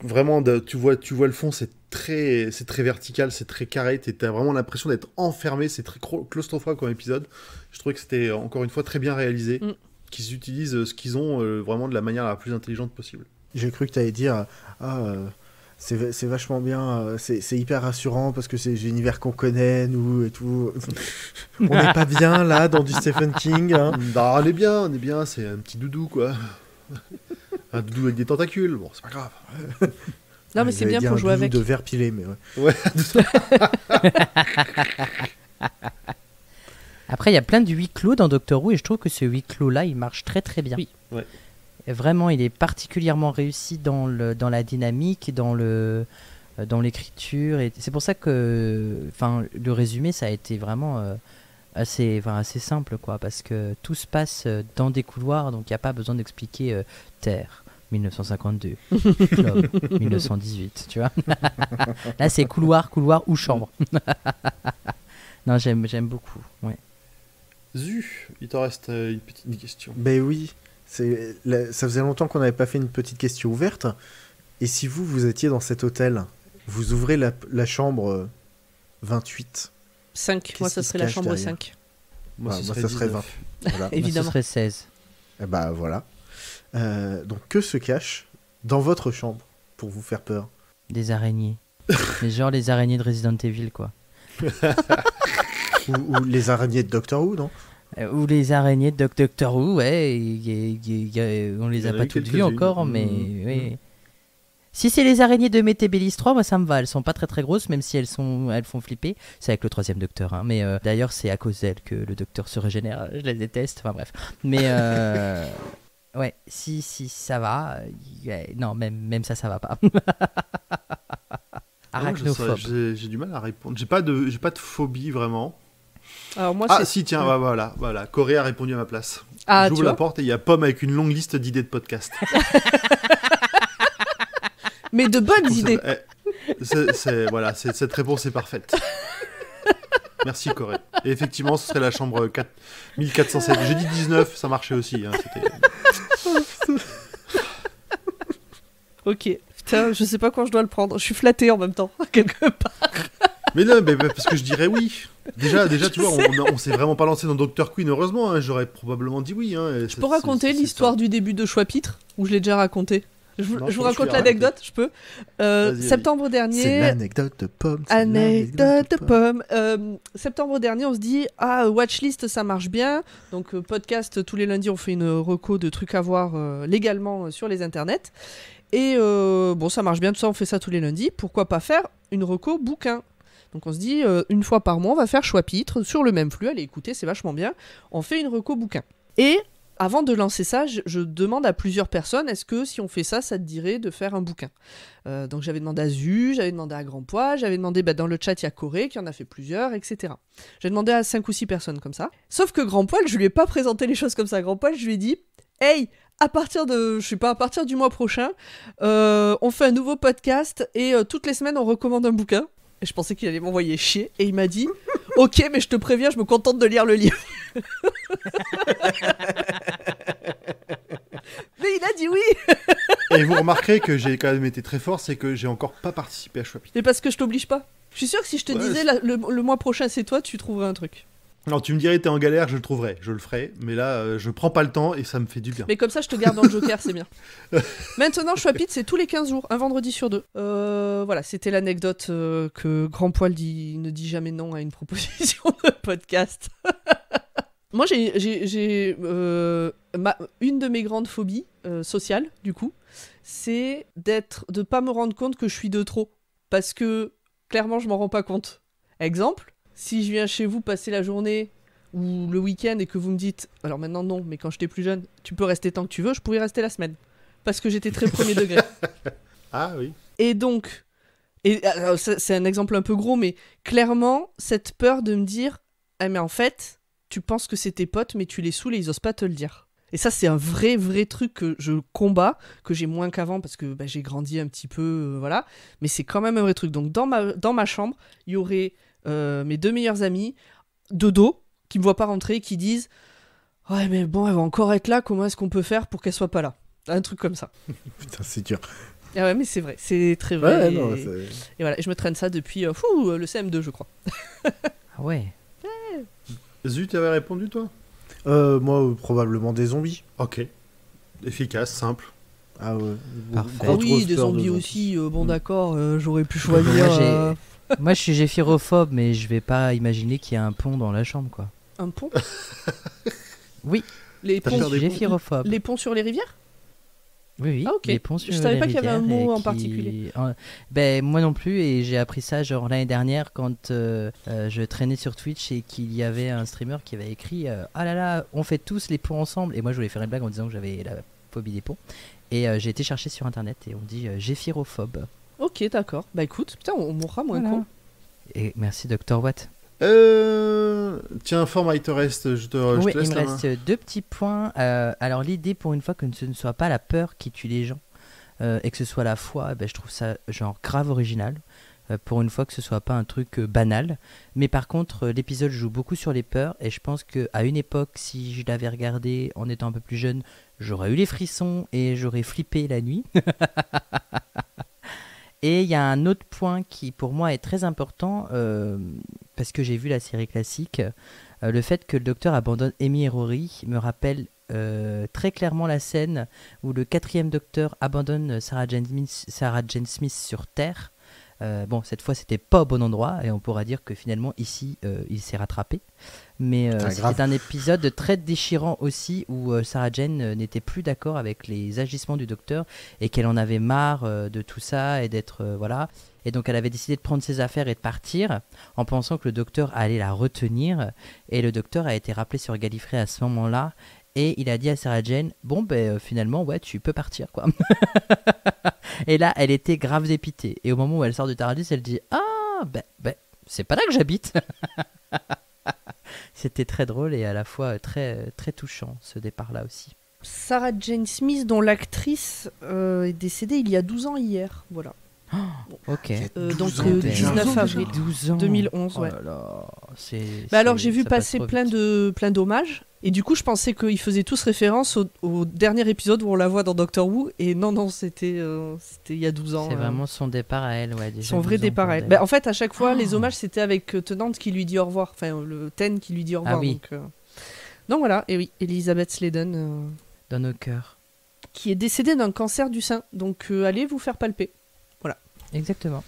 Vraiment, tu vois le fond, c'est très vertical, c'est très carré, t'as vraiment l'impression d'être enfermé, c'est très claustrophobe comme épisode. Je trouvais que c'était encore une fois très bien réalisé, qu'ils utilisent ce qu'ils ont vraiment de la manière la plus intelligente possible. J'ai cru que t'allais dire c'est vachement bien, c'est hyper rassurant parce que c'est l'univers qu'on connaît, nous et tout. On n'est pas bien là dans du Stephen King. Hein. Non, on est bien, c'est un petit doudou quoi. Un doudou avec des tentacules, bon, c'est pas grave. Non, mais c'est bien pour jouer avec. De verre pilé, mais ouais. Après, il y a plein de huis clos dans Doctor Who et je trouve que ce huis clos-là, il marche très très bien. Oui. Ouais. Et vraiment, il est particulièrement réussi dans la dynamique, dans l'écriture. Et c'est pour ça que le résumé, ça a été vraiment assez simple, quoi, parce que tout se passe dans des couloirs, donc il n'y a pas besoin d'expliquer Terre. 1952, Club, 1918, tu vois. Là, c'est couloir ou chambre. Non, j'aime beaucoup, ouais. Zu, il t'en reste une petite question. Ben oui, ça faisait longtemps qu'on n'avait pas fait une petite question ouverte. Et si vous étiez dans cet hôtel, vous ouvrez la chambre 28. 5, moi ça serait la chambre 5. Moi, ça serait 20. Voilà. Évidemment. Moi, ce serait 16. Et bah voilà. Donc que se cache dans votre chambre pour vous faire peur? Des araignées. Mais genre les araignées de Resident Evil, quoi. ou les araignées de Doctor Who, non? Ou les araignées de Doctor Who, ouais. On les a pas toutes vues encore, mais oui. Si c'est les araignées de Métébelis 3, moi ça me va. Elles sont pas très très grosses, même si elles font flipper. C'est avec le 3e docteur, hein. Mais d'ailleurs c'est à cause d'elles que le docteur se régénère. Je les déteste, enfin bref. Mais ouais, si ça va. Non, même ça va pas. Arachnophobe. J'ai du mal à répondre. J'ai pas de phobie vraiment. Alors moi, si, tiens, voilà. Corée a répondu à ma place. Ah, j'ouvre la porte et il y a Pomme avec une longue liste d'idées de podcast. Mais de bonnes idées. Cette réponse est parfaite. Merci Corée. Et effectivement, ce serait la chambre 1407. J'ai dit 19, ça marchait aussi. Hein, c'était... Ok. Putain, je sais pas quand je dois le prendre. Je suis flatté en même temps, quelque part. Mais non, mais parce que je dirais oui. Déjà, tu vois, on s'est vraiment pas lancé dans Dr. Queen, heureusement. Hein, j'aurais probablement dit oui. Hein, Je peux raconter l'histoire du début de Choix-Pitre, où je l'ai déjà raconté. Je vous raconte l'anecdote, je peux. Septembre dernier. C'est l'anecdote de Pomme. Anecdote de Pomme. Septembre dernier, on se dit Watchlist, ça marche bien. Donc, podcast, tous les lundis, on fait une reco de trucs à voir légalement sur les internets. Et bon, ça marche bien, tout ça, on fait ça tous les lundis. Pourquoi pas faire une reco bouquin? Donc on se dit, une fois par mois, on va faire Choix-Pitre sur le même flux. Allez, écoutez, c'est vachement bien. On fait une reco bouquin. Et avant de lancer ça, je demande à plusieurs personnes, est-ce que si on fait ça, ça te dirait de faire un bouquin? Donc j'avais demandé à Zu, j'avais demandé à Grand Poil, j'avais demandé, dans le chat, il y a Corée qui en a fait plusieurs, etc. J'ai demandé à 5 ou 6 personnes comme ça. Sauf que Grand Poil, je lui ai pas présenté les choses comme ça. Grand Poil, je lui ai dit, hey, à partir du mois prochain, on fait un nouveau podcast et toutes les semaines, on recommande un bouquin. Et je pensais qu'il allait m'envoyer chier. Et il m'a dit, ok, mais je te préviens, je me contente de lire le livre. Mais il a dit oui. Et vous remarquerez que j'ai quand même été très fort, c'est que j'ai encore pas participé à Choix-Pitre. Mais parce que je t'oblige pas. Je suis sûr que si je te disais le mois prochain c'est toi, tu trouverais un truc. Non, tu me dirais t'es en galère, je le trouverai, je le ferai. Mais là, je prends pas le temps et ça me fait du bien. Mais comme ça, je te garde dans le Joker, c'est bien. Maintenant, Choix-Pitre, c'est tous les 15 jours, un vendredi sur 2. Voilà, c'était l'anecdote que Grand Poil ne dit jamais non à une proposition de podcast. Moi, j'ai une de mes grandes phobies sociales, du coup, c'est de pas me rendre compte que je suis de trop. Parce que, clairement, je m'en rends pas compte. Exemple, si je viens chez vous passer la journée ou le week-end et que vous me dites, alors maintenant non, mais quand j'étais plus jeune, tu peux rester tant que tu veux, je pouvais rester la semaine. Parce que j'étais très premier degré. Ah oui. Et donc, alors, c'est un exemple un peu gros, mais clairement, cette peur de me dire, ah mais en fait, tu penses que c'est tes potes, mais tu les saoules et ils osent pas te le dire. Et ça, c'est un vrai truc que je combats, que j'ai moins qu'avant parce que j'ai grandi un petit peu, voilà. Mais c'est quand même un vrai truc. Donc dans ma chambre, il y aurait mes 2 meilleurs amis, de dos, qui me voient pas rentrer, qui disent « Ouais, mais bon, elle va encore être là, comment est-ce qu'on peut faire pour qu'elle soit pas là ?» Un truc comme ça. Putain, c'est dur. Ah ouais, mais c'est vrai, c'est très vrai. Ouais, non, et voilà, et je me traîne ça depuis le CM2, je crois. Ah ouais. Zut, t'avais répondu toi? Moi, probablement des zombies. Ok. Efficace, simple. Ah ouais. Parfait. Ah oui, des zombies aussi, d'accord, j'aurais pu Moi, choisir... moi, je suis géphierophobe, mais je vais pas imaginer qu'il y a un pont dans la chambre, quoi. Un pont? Oui, Les T'as ponts, peur des ponts géphierophobe. les ponts sur les rivières? Oui, Ah, ok. les ponts sur Je savais les pas qu'il y avait un rivières mot et en particulier. Ben, moi non plus, et j'ai appris ça genre l'année dernière quand je traînais sur Twitch et qu'il y avait un streamer qui avait écrit ah là là, on fait tous les ponts ensemble. Et moi je voulais faire une blague en disant que j'avais la phobie des ponts. Et j'ai été chercher sur internet et on dit géphierophobe. Ok, d'accord. Bah écoute, putain, on mourra moins Voilà. con. Et merci Dr. Watt. Tiens, format, il te reste, je te Oui, laisse il me la main. reste 2 petits points. Alors l'idée pour une fois que ce ne soit pas la peur qui tue les gens et que ce soit la foi, je trouve ça genre grave original. Pour une fois que ce soit pas un truc banal. Mais par contre, l'épisode joue beaucoup sur les peurs et je pense qu'à une époque, si je l'avais regardé en étant un peu plus jeune, j'aurais eu les frissons et j'aurais flippé la nuit. Et il y a un autre point qui pour moi est très important parce que j'ai vu la série classique. Le fait que le docteur abandonne Amy et Rory me rappelle très clairement la scène où le 4e docteur abandonne Sarah Jane Smith sur Terre. Bon, cette fois c'était pas au bon endroit et on pourra dire que finalement ici il s'est rattrapé. Mais c'était un épisode très déchirant aussi où Sarah Jane n'était plus d'accord avec les agissements du docteur et qu'elle en avait marre de tout ça et d'être voilà. Et donc elle avait décidé de prendre ses affaires et de partir en pensant que le docteur allait la retenir. Et le docteur a été rappelé sur Gallifrey à ce moment-là. Et il a dit à Sarah Jane, bon finalement ouais tu peux partir quoi. Et là elle était grave dépitée. Et au moment où elle sort du TARDIS elle dit ah c'est pas là que j'habite. C'était très drôle et à la fois très, très touchant ce départ là aussi. Sarah Jane Smith, dont l'actrice est décédée il y a 12 ans hier. Voilà. Ok. Donc 12 ans déjà. 19 avril 12 ans. 2011, Oh ouais. là là, Alors j'ai vu ça passe passer trop plein vite. d'hommages et du coup je pensais qu'ils faisaient tous référence au dernier épisode où on la voit dans Doctor Who et non c'était il y a 12 ans. C'est vraiment son départ à elle, ouais. Déjà son vrai 12 ans départ pour à elle. elle. Bah, en fait à chaque fois les hommages c'était avec Tenante qui lui dit au revoir, enfin le Ten qui lui dit au revoir. Ah oui. Donc voilà, et oui, Elizabeth Sladen Dans nos cœurs. qui est décédée d'un cancer du sein, donc allez vous faire palper. Exactement.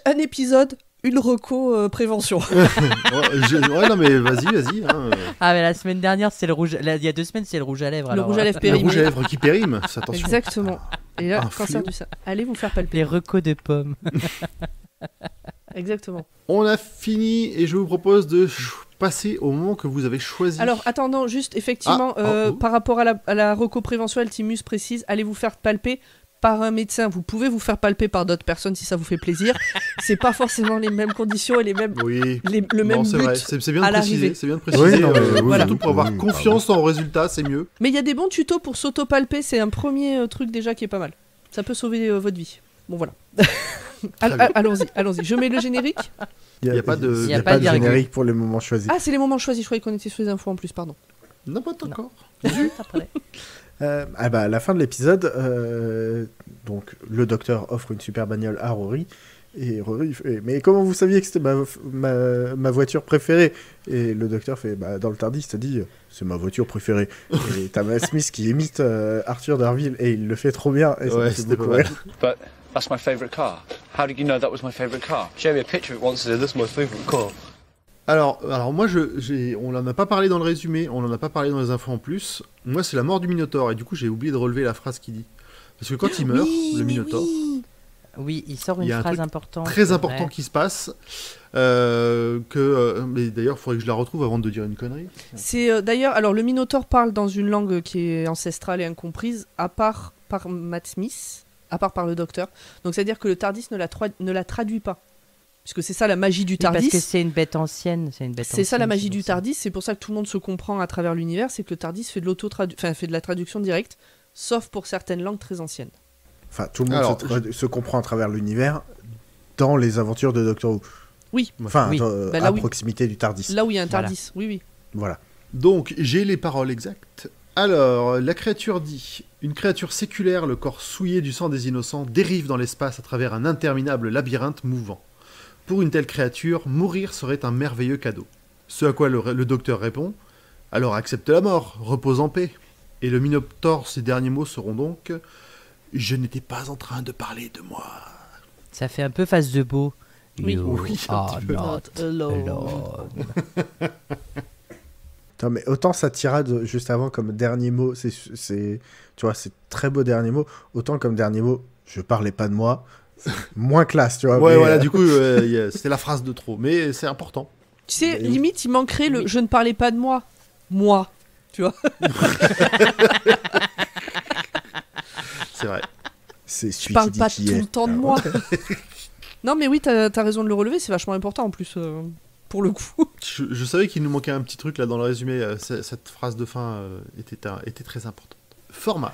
Un épisode, une reco prévention. Ouais, non, mais vas-y. Hein. Ah, mais la semaine dernière, c'est le rouge. Il y a 2 semaines, c'est le rouge à lèvres. Le alors, rouge à lèvres Le périmé. rouge à lèvres qui périme, c'est attention. Exactement. Et là, Un cancer fléau. du sein. Allez vous faire palper. Les recos de pommes. Exactement. On a fini et je vous propose de passer au moment que vous avez choisi. Alors, attendant, juste, effectivement, par rapport à la reco prévention, Altimus précise, allez vous faire palper par un médecin. Vous pouvez vous faire palper par d'autres personnes si ça vous fait plaisir. C'est pas forcément les mêmes conditions et les mêmes, Oui. le même Non, c'est but. vrai. C'est bien à de préciser. l'arrivée. C'est bien de préciser. Oui, non, mais oui, voilà. Surtout pour avoir confiance en résultat, c'est mieux. Mais il y a des bons tutos pour s'auto-palper. C'est un premier truc déjà qui est pas mal. Ça peut sauver votre vie. Bon, voilà. bien. Allons-y. Je mets le générique. Il y a pas de- il il y y a a pas pas de de virgule. générique pour les moments choisis. Ah, c'est les moments choisis. Je croyais qu'on était sur les infos en plus, pardon. Non, pas encore. Après. À la fin de l'épisode, donc le docteur offre une super bagnole à Rory. Et Rory fait mais comment vous saviez que c'était ma voiture préférée? Et le docteur fait dans le Tardis, t'as dit c'est ma voiture préférée. Et t'as Matt Smith qui imite Arthur Darville et il le fait trop bien. Et ça Ouais, me fait c'était beaucoup pas mal. rire. But that's my favourite car. How did you know that was my favourite car? Show me a picture of it once and say, that's my favourite car. Alors moi, on n'en a pas parlé dans le résumé, on n'en a pas parlé dans les infos en plus. Moi, c'est la mort du Minotaure, et du coup, j'ai oublié de relever la phrase qu'il dit. Parce que quand il meurt, le Minotaure, Oui, il sort Il une y a un phrase truc importante. très c'est important vrai. qui se passe, mais d'ailleurs, il faudrait que je la retrouve avant de dire une connerie. C'est d'ailleurs, alors le Minotaure parle dans une langue qui est ancestrale et incomprise, à part par Matt Smith, à part par le docteur. Donc c'est-à-dire que le Tardis ne la traduit pas. Puisque c'est ça la magie du Oui, parce Tardis. que c'est une bête ancienne. C'est ça la magie c'est du pour ça. Tardis, c'est pour ça que tout le monde se comprend à travers l'univers, c'est que le Tardis fait de la traduction directe, sauf pour certaines langues très anciennes. Enfin, tout le monde Alors, se comprend à travers l'univers dans les aventures de Doctor Who. Oui, Enfin, Oui. Bah là, à oui. proximité du Tardis. là où il y a un Voilà. Tardis, oui. Voilà. Donc, j'ai les paroles exactes. Alors, la créature dit « Une créature séculaire, le corps souillé du sang des innocents, dérive dans l'espace à travers un interminable labyrinthe mouvant. Pour une telle créature, mourir serait un merveilleux cadeau. » Ce à quoi le docteur répond « Alors accepte la mort, repose en paix. » Et le Minotaure, ses derniers mots seront donc « Je n'étais pas en train de parler de moi. Ça fait un peu face de beau. Oui. You Oui, un are petit peu. not alone. alone. Attends, mais autant sa tirade juste avant comme dernier mot, tu vois, c'est très beau dernier mot. Autant comme dernier mot, je parlais pas de moi. C'est moins classe, tu vois. Ouais, mais, voilà, du coup, c'était la phrase de trop. Mais c'est important. Tu sais, Mais- limite, il manquerait le je ne parlais pas de moi. Moi. Tu vois. C'est vrai. c'est Je celui parle qui dit pas qui tout est. le temps de Ah, moi. Non, mais oui, t'as raison de le relever, c'est vachement important en plus, pour le coup. Je savais qu'il nous manquait un petit truc là dans le résumé. Cette phrase de fin était très importante. Format.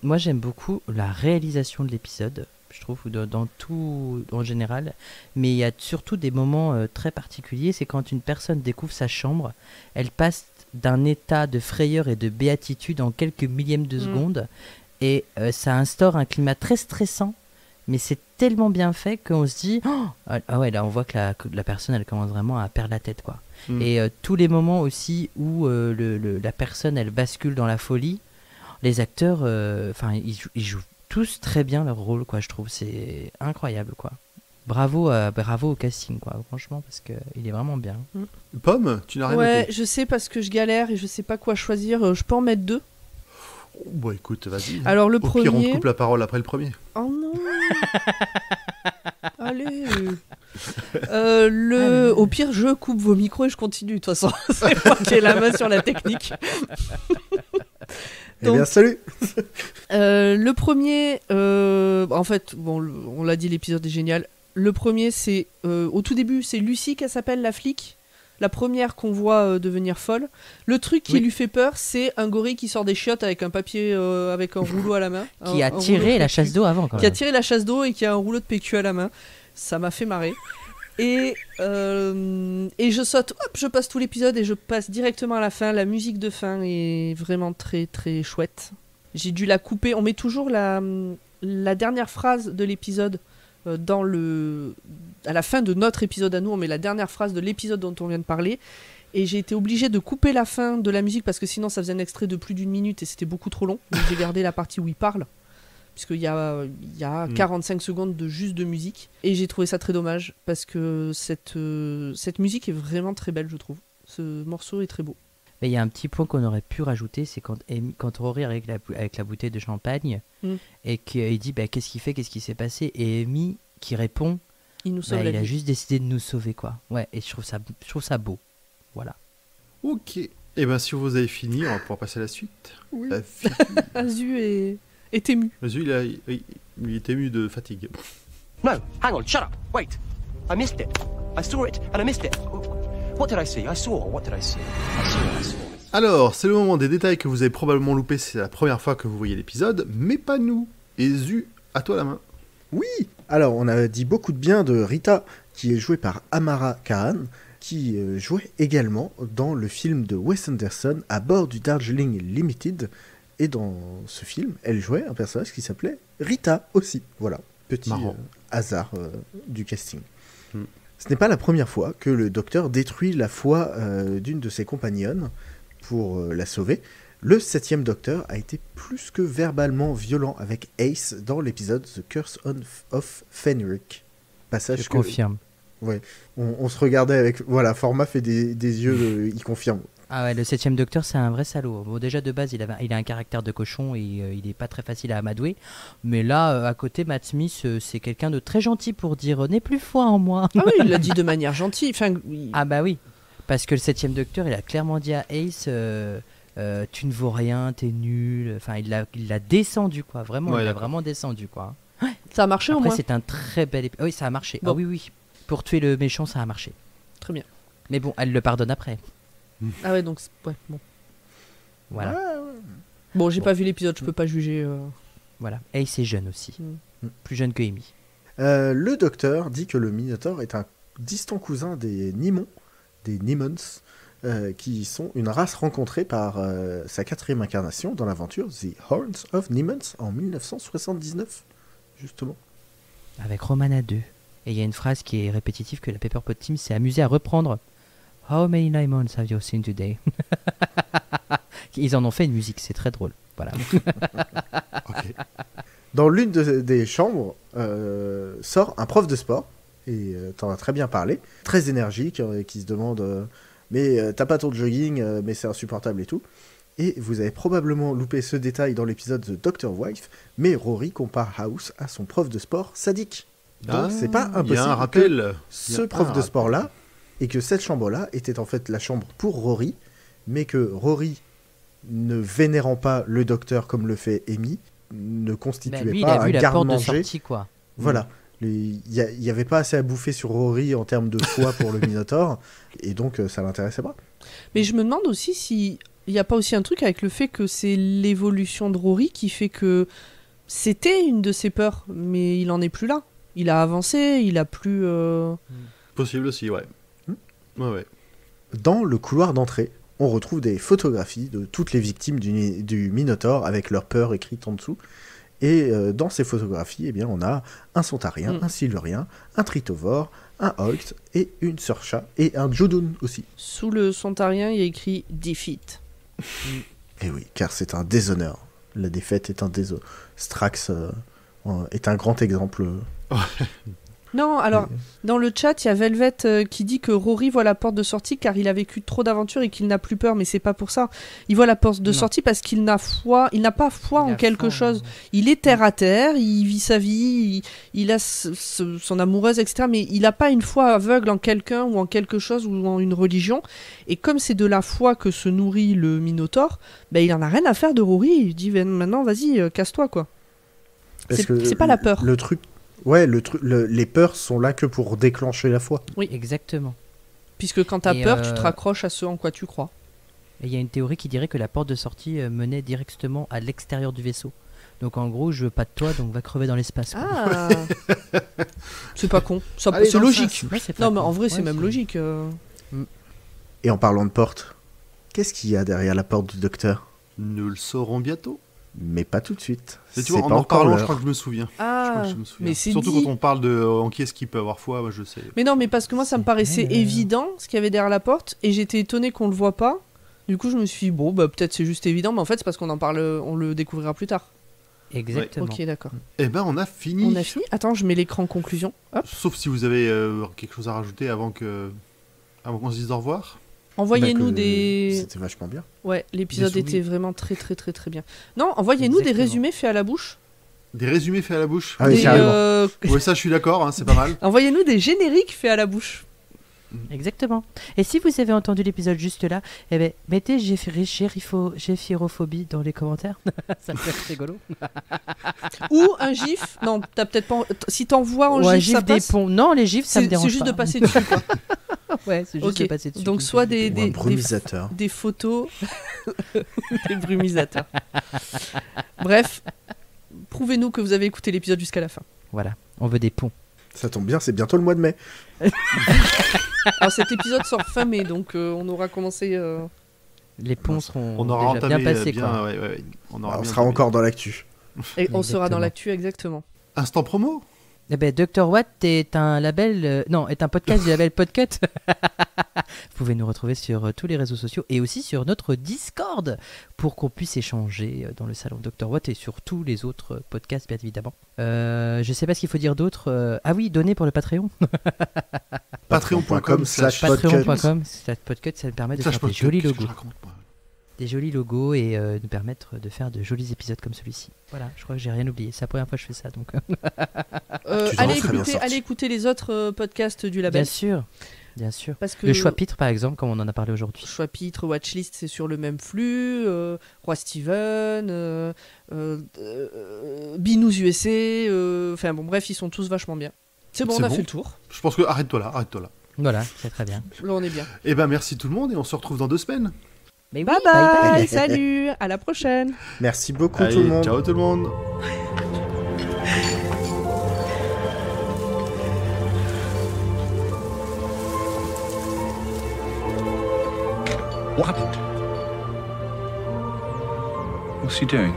Moi, j'aime beaucoup la réalisation de l'épisode, je trouve, dans tout en général. Mais il y a surtout des moments très particuliers. C'est quand une personne découvre sa chambre, elle passe d'un état de frayeur et de béatitude en quelques millièmes de seconde. Et ça instaure un climat très stressant. Mais c'est tellement bien fait qu'on se dit oh ah ouais, là on voit que la personne elle commence vraiment à perdre la tête quoi. Et tous les moments aussi où la personne elle bascule dans la folie, les acteurs ils jouent tous très bien leur rôle quoi, je trouve c'est incroyable quoi. Bravo au casting quoi, franchement parce que il est vraiment bien. Pomme, tu n'as rien Ouais, noté. je sais parce que je galère et je sais pas quoi choisir. Je peux en mettre deux. Oh, bon, écoute, vas-y. Alors le Au pire, on te premier. coupe la parole après le premier. Oh non. Allez. Au pire, je coupe vos micros et je continue. De toute façon, c'est moi qui ai la main sur la technique. Eh bien, salut. Le premier, en fait, bon, on l'a dit, l'épisode est génial. Le premier, c'est au tout début, c'est Lucie qu'elle s'appelle, la flic. La première qu'on voit devenir folle. Le truc qui Oui. lui fait peur, c'est un gorille qui sort des chiottes avec un papier, avec un rouleau à la main. Qui a Un tiré rouleau la de chasse PQ. d'eau avant quand Qui a même. tiré la chasse d'eau et qui a un rouleau de PQ à la main. Ça m'a fait marrer. Et je saute, hop, je passe tout l'épisode et je passe directement à la fin. La musique de fin est vraiment très très chouette. J'ai dû la couper. On met toujours la dernière phrase de l'épisode à la fin de notre épisode à nous. On met la dernière phrase de l'épisode dont on vient de parler. Et j'ai été obligée de couper la fin de la musique parce que sinon ça faisait un extrait de plus d'1 minute et c'était beaucoup trop long. Donc j'ai gardé la partie où il parle. Puisqu'il y a 45 secondes de juste de musique. Et j'ai trouvé ça très dommage, parce que cette musique est vraiment très belle, je trouve. Ce morceau est très beau. Mais il y a un petit point qu'on aurait pu rajouter, c'est quand Rory arrive avec la bouteille de champagne, et qu'il dit qu'est-ce qu'il fait, qu'est-ce qui s'est passé, et Amy qui répond, Il nous sauve la il a vie. juste décidé de nous sauver, quoi. Ouais, et je trouve ça beau. Voilà. Ok. Et ben si vous avez fini, on va pouvoir passer à la suite. Oui. La fille. Azu est ému. Vas-y, il est ému de fatigue. No, hang on, shut up. Wait. I missed it. I saw it and I missed it. What did I see? I saw. What did I see? I saw. Alors, c'est le moment des détails que vous avez probablement loupé, c'est la première fois que vous voyez l'épisode, mais pas nous. Et Zu, à toi la main. Oui. Alors, on a dit beaucoup de bien de Rita, qui est jouée par Amara Khan, qui jouait également dans le film de Wes Anderson, À bord du Darjeeling Limited. Et dans ce film, elle jouait un personnage qui s'appelait Rita aussi. Voilà, petit hasard du casting. Ce n'est pas la première fois que le docteur détruit la foi d'une de ses compagnonnes pour la sauver. Le 7e docteur a été plus que verbalement violent avec Ace dans l'épisode The Curse of Fenric. Passage Je confirme. Ouais, on se regardait avec... Voilà, Format fait des yeux, il confirme. Ah ouais, le 7e docteur, c'est un vrai salaud. Bon, déjà, de base, il a un caractère de cochon et il est pas très facile à amadouer. Mais là, à côté, Matt Smith, c'est quelqu'un de très gentil pour dire « N'aie plus foi en moi ». Ah oui, il l'a dit de manière gentille. Enfin, Ah bah oui, parce que le 7e docteur, il a clairement dit à Ace tu ne vaux rien, t'es nul. Enfin, il l'a descendu, quoi. Vraiment, Ouais, il l'a d'accord. vraiment descendu, quoi. ça a marché au Après, moins. c'est un très bel épisode. Oui, ça a marché. Bon. Ah oui, oui. Pour tuer le méchant, ça a marché. Très bien. Mais bon, elle le pardonne après. Ah ouais, donc ouais, bon. Voilà. Bon, j'ai pas vu l'épisode, je peux pas juger. Voilà. Ace est jeune aussi. Plus jeune que Amy. Le docteur dit que le Minotaur est un distant cousin des Nimons, des Nimons, qui sont une race rencontrée par sa 4e incarnation dans l'aventure The Horns of Nimons en 1979, justement. Avec Romana 2. Et il y a une phrase qui est répétitive que la Pepperpot Team s'est amusée à reprendre. How many Nimons have you seen today? Ils en ont fait une musique, c'est très drôle. Voilà. Ok. Dans l'une des chambres sort un prof de sport, et t'en as très bien parlé, très énergique, qui se demande mais t'as pas ton jogging, mais c'est insupportable et tout. Et vous avez probablement loupé ce détail dans l'épisode The Doctor Wife, mais Rory compare House à son prof de sport sadique. Donc c'est pas Il y a un impossible que rappel. ce prof de sport-là, et que cette chambre-là était en fait la chambre pour Rory, mais que Rory, ne vénérant pas le docteur comme le fait Amy, ne constituait Lui, il pas a vu un la porte de garde-manger. sortie, quoi. Voilà. Il n'y avait pas assez à bouffer sur Rory en termes de foi pour le Minotaur, et donc ça l'intéressait pas. Mais je me demande aussi si il n'y a pas aussi un truc avec le fait que c'est l'évolution de Rory qui fait que c'était une de ses peurs, mais il en est plus là. Il a avancé, il a plus. Possible aussi, ouais. Ouais. Dans le couloir d'entrée, on retrouve des photographies de toutes les victimes du Minotaur avec leur peur écrite en dessous. Et dans ces photographies, eh bien, on a un Sontarien, un Silurien, un Tritovore, un Holt et une Sœur-Chat et un Judun aussi. Sous le Sontarien, il y a écrit Defeat. Et oui, car c'est un déshonneur. La défaite est un déshonneur. Strax est un grand exemple. Non, alors, dans le chat, il y a Velvet qui dit que Rory voit la porte de sortie car il a vécu trop d'aventures et qu'il n'a plus peur, mais c'est pas pour ça. Il voit la porte de sortie parce qu'il n'a pas foi en quelque chose. Il est terre à terre, il vit sa vie, il a son amoureuse, etc. Mais il n'a pas une foi aveugle en quelqu'un ou en quelque chose ou en une religion. Et comme c'est de la foi que se nourrit le Minotaure, ben, il en a rien à faire de Rory. Il dit maintenant, vas-y, casse-toi, quoi. C'est pas la peur. Le truc. Ouais, les peurs sont là que pour déclencher la foi. Oui, exactement. Puisque quand t'as Et, peur, tu te raccroches à ce en quoi tu crois. Et il y a une théorie qui dirait que la porte de sortie menait directement à l'extérieur du vaisseau. Donc en gros, je veux pas de toi, donc va crever dans l'espace. quoi. Ah C'est pas con. Ça, Allez, c'est dans le logique. Ouais, c'est pas Non, mais con. en vrai, c'est Ouais, même logique. Et en parlant de porte, qu'est-ce qu'il y a derrière la porte du docteur? Nous le saurons bientôt. Mais pas tout de suite. Et tu C'est vois, en pas en encore parlant, je l'heure. crois que je me souviens. Je crois Ah, que je me souviens. mais c'est Surtout dit. quand on parle de en qui est-ce qui peut avoir foi, moi je sais. Mais non, mais parce que moi, ça me paraissait évident ce qu'il y avait derrière la porte, et j'étais étonné qu'on le voit pas. Du coup, je me suis dit, bon, bah peut-être c'est juste évident, mais en fait, c'est parce qu'on en parle, on le découvrira plus tard. Exactement. Ok, d'accord. Eh ben, on a fini. On a fini. Attends, je mets l'écran conclusion. Hop. Sauf si vous avez quelque chose à rajouter avant qu'on se dise au revoir. Envoyez-nous Bah, que des. C'était vachement bien. Ouais, l'épisode Des était vraiment très très très très bien. Non, envoyez-nous des Exactement. résumés faits à la bouche. Des résumés faits à la bouche. Ah oui, Des, carrément. Ouais, ça je suis d'accord, hein, c'est pas mal. Envoyez-nous des génériques faits à la bouche. Exactement. Et si vous avez entendu l'épisode juste là, eh ben, mettez Géphirophobie dans les commentaires. Ça peut être rigolo. Ou un gif. Non, t'as peut-être pas. Si t'envoies en Ou un gif, ça gif des passe. ponts. Non, les gifs, ça me C'est dérange juste pas. de passer dessus, quoi. Ouais, c'est juste Ok. de passer dessus. Donc soit des, Ou un des, brumisateur. des photos, des brumisateurs. Bref, prouvez-nous que vous avez écouté l'épisode jusqu'à la fin. Voilà, on veut des ponts. Ça tombe bien, c'est bientôt le mois de mai. Alors cet épisode sort fin mai, donc on aura commencé. Les ponts seront On aura déjà entamé bien passés. bien, quoi. ouais. On aura On bien sera entamé. encore dans l'actu. Et on sera dans Exactement. l'actu exactement. Instant promo. Eh ben, Dr. Watt est un label, est un podcast du label Podcut. Vous pouvez nous retrouver sur tous les réseaux sociaux et aussi sur notre Discord pour qu'on puisse échanger dans le salon Dr. Watt et sur tous les autres podcasts, bien évidemment. Je sais pas ce qu'il faut dire d'autre. Ah oui, donner pour le Patreon. Patreon.com/podcut. Patreon.com/podcut, ça nous permet de faire des jolis Qu'est-ce que je logos. raconte, moi Des jolis logos et nous permettre de faire de jolis épisodes comme celui-ci. Voilà, je crois que j'ai rien oublié. C'est la première fois que je fais ça, donc. Tu t'en es très bien sorti. Allez écouter les autres podcasts du label. Bien sûr, bien sûr. Parce que Le choix-pitre, par exemple, comme on en a parlé aujourd'hui. Choix-pitre, Watchlist, c'est sur le même flux. Roi Steven, Binous USA. Enfin bon, bref, ils sont tous vachement bien. C'est bon, C'est on a bon. fait le tour. Je pense que arrête-toi là. Voilà, c'est très bien. Là, on est bien. Eh ben merci tout le monde et on se retrouve dans 2 semaines. Mais oui, Bye bye, salut, à la prochaine. Merci beaucoup Allez, tout le monde. ciao tout le monde. What happened? What's he doing?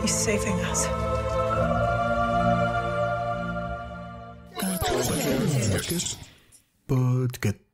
He's saving us. Podcast.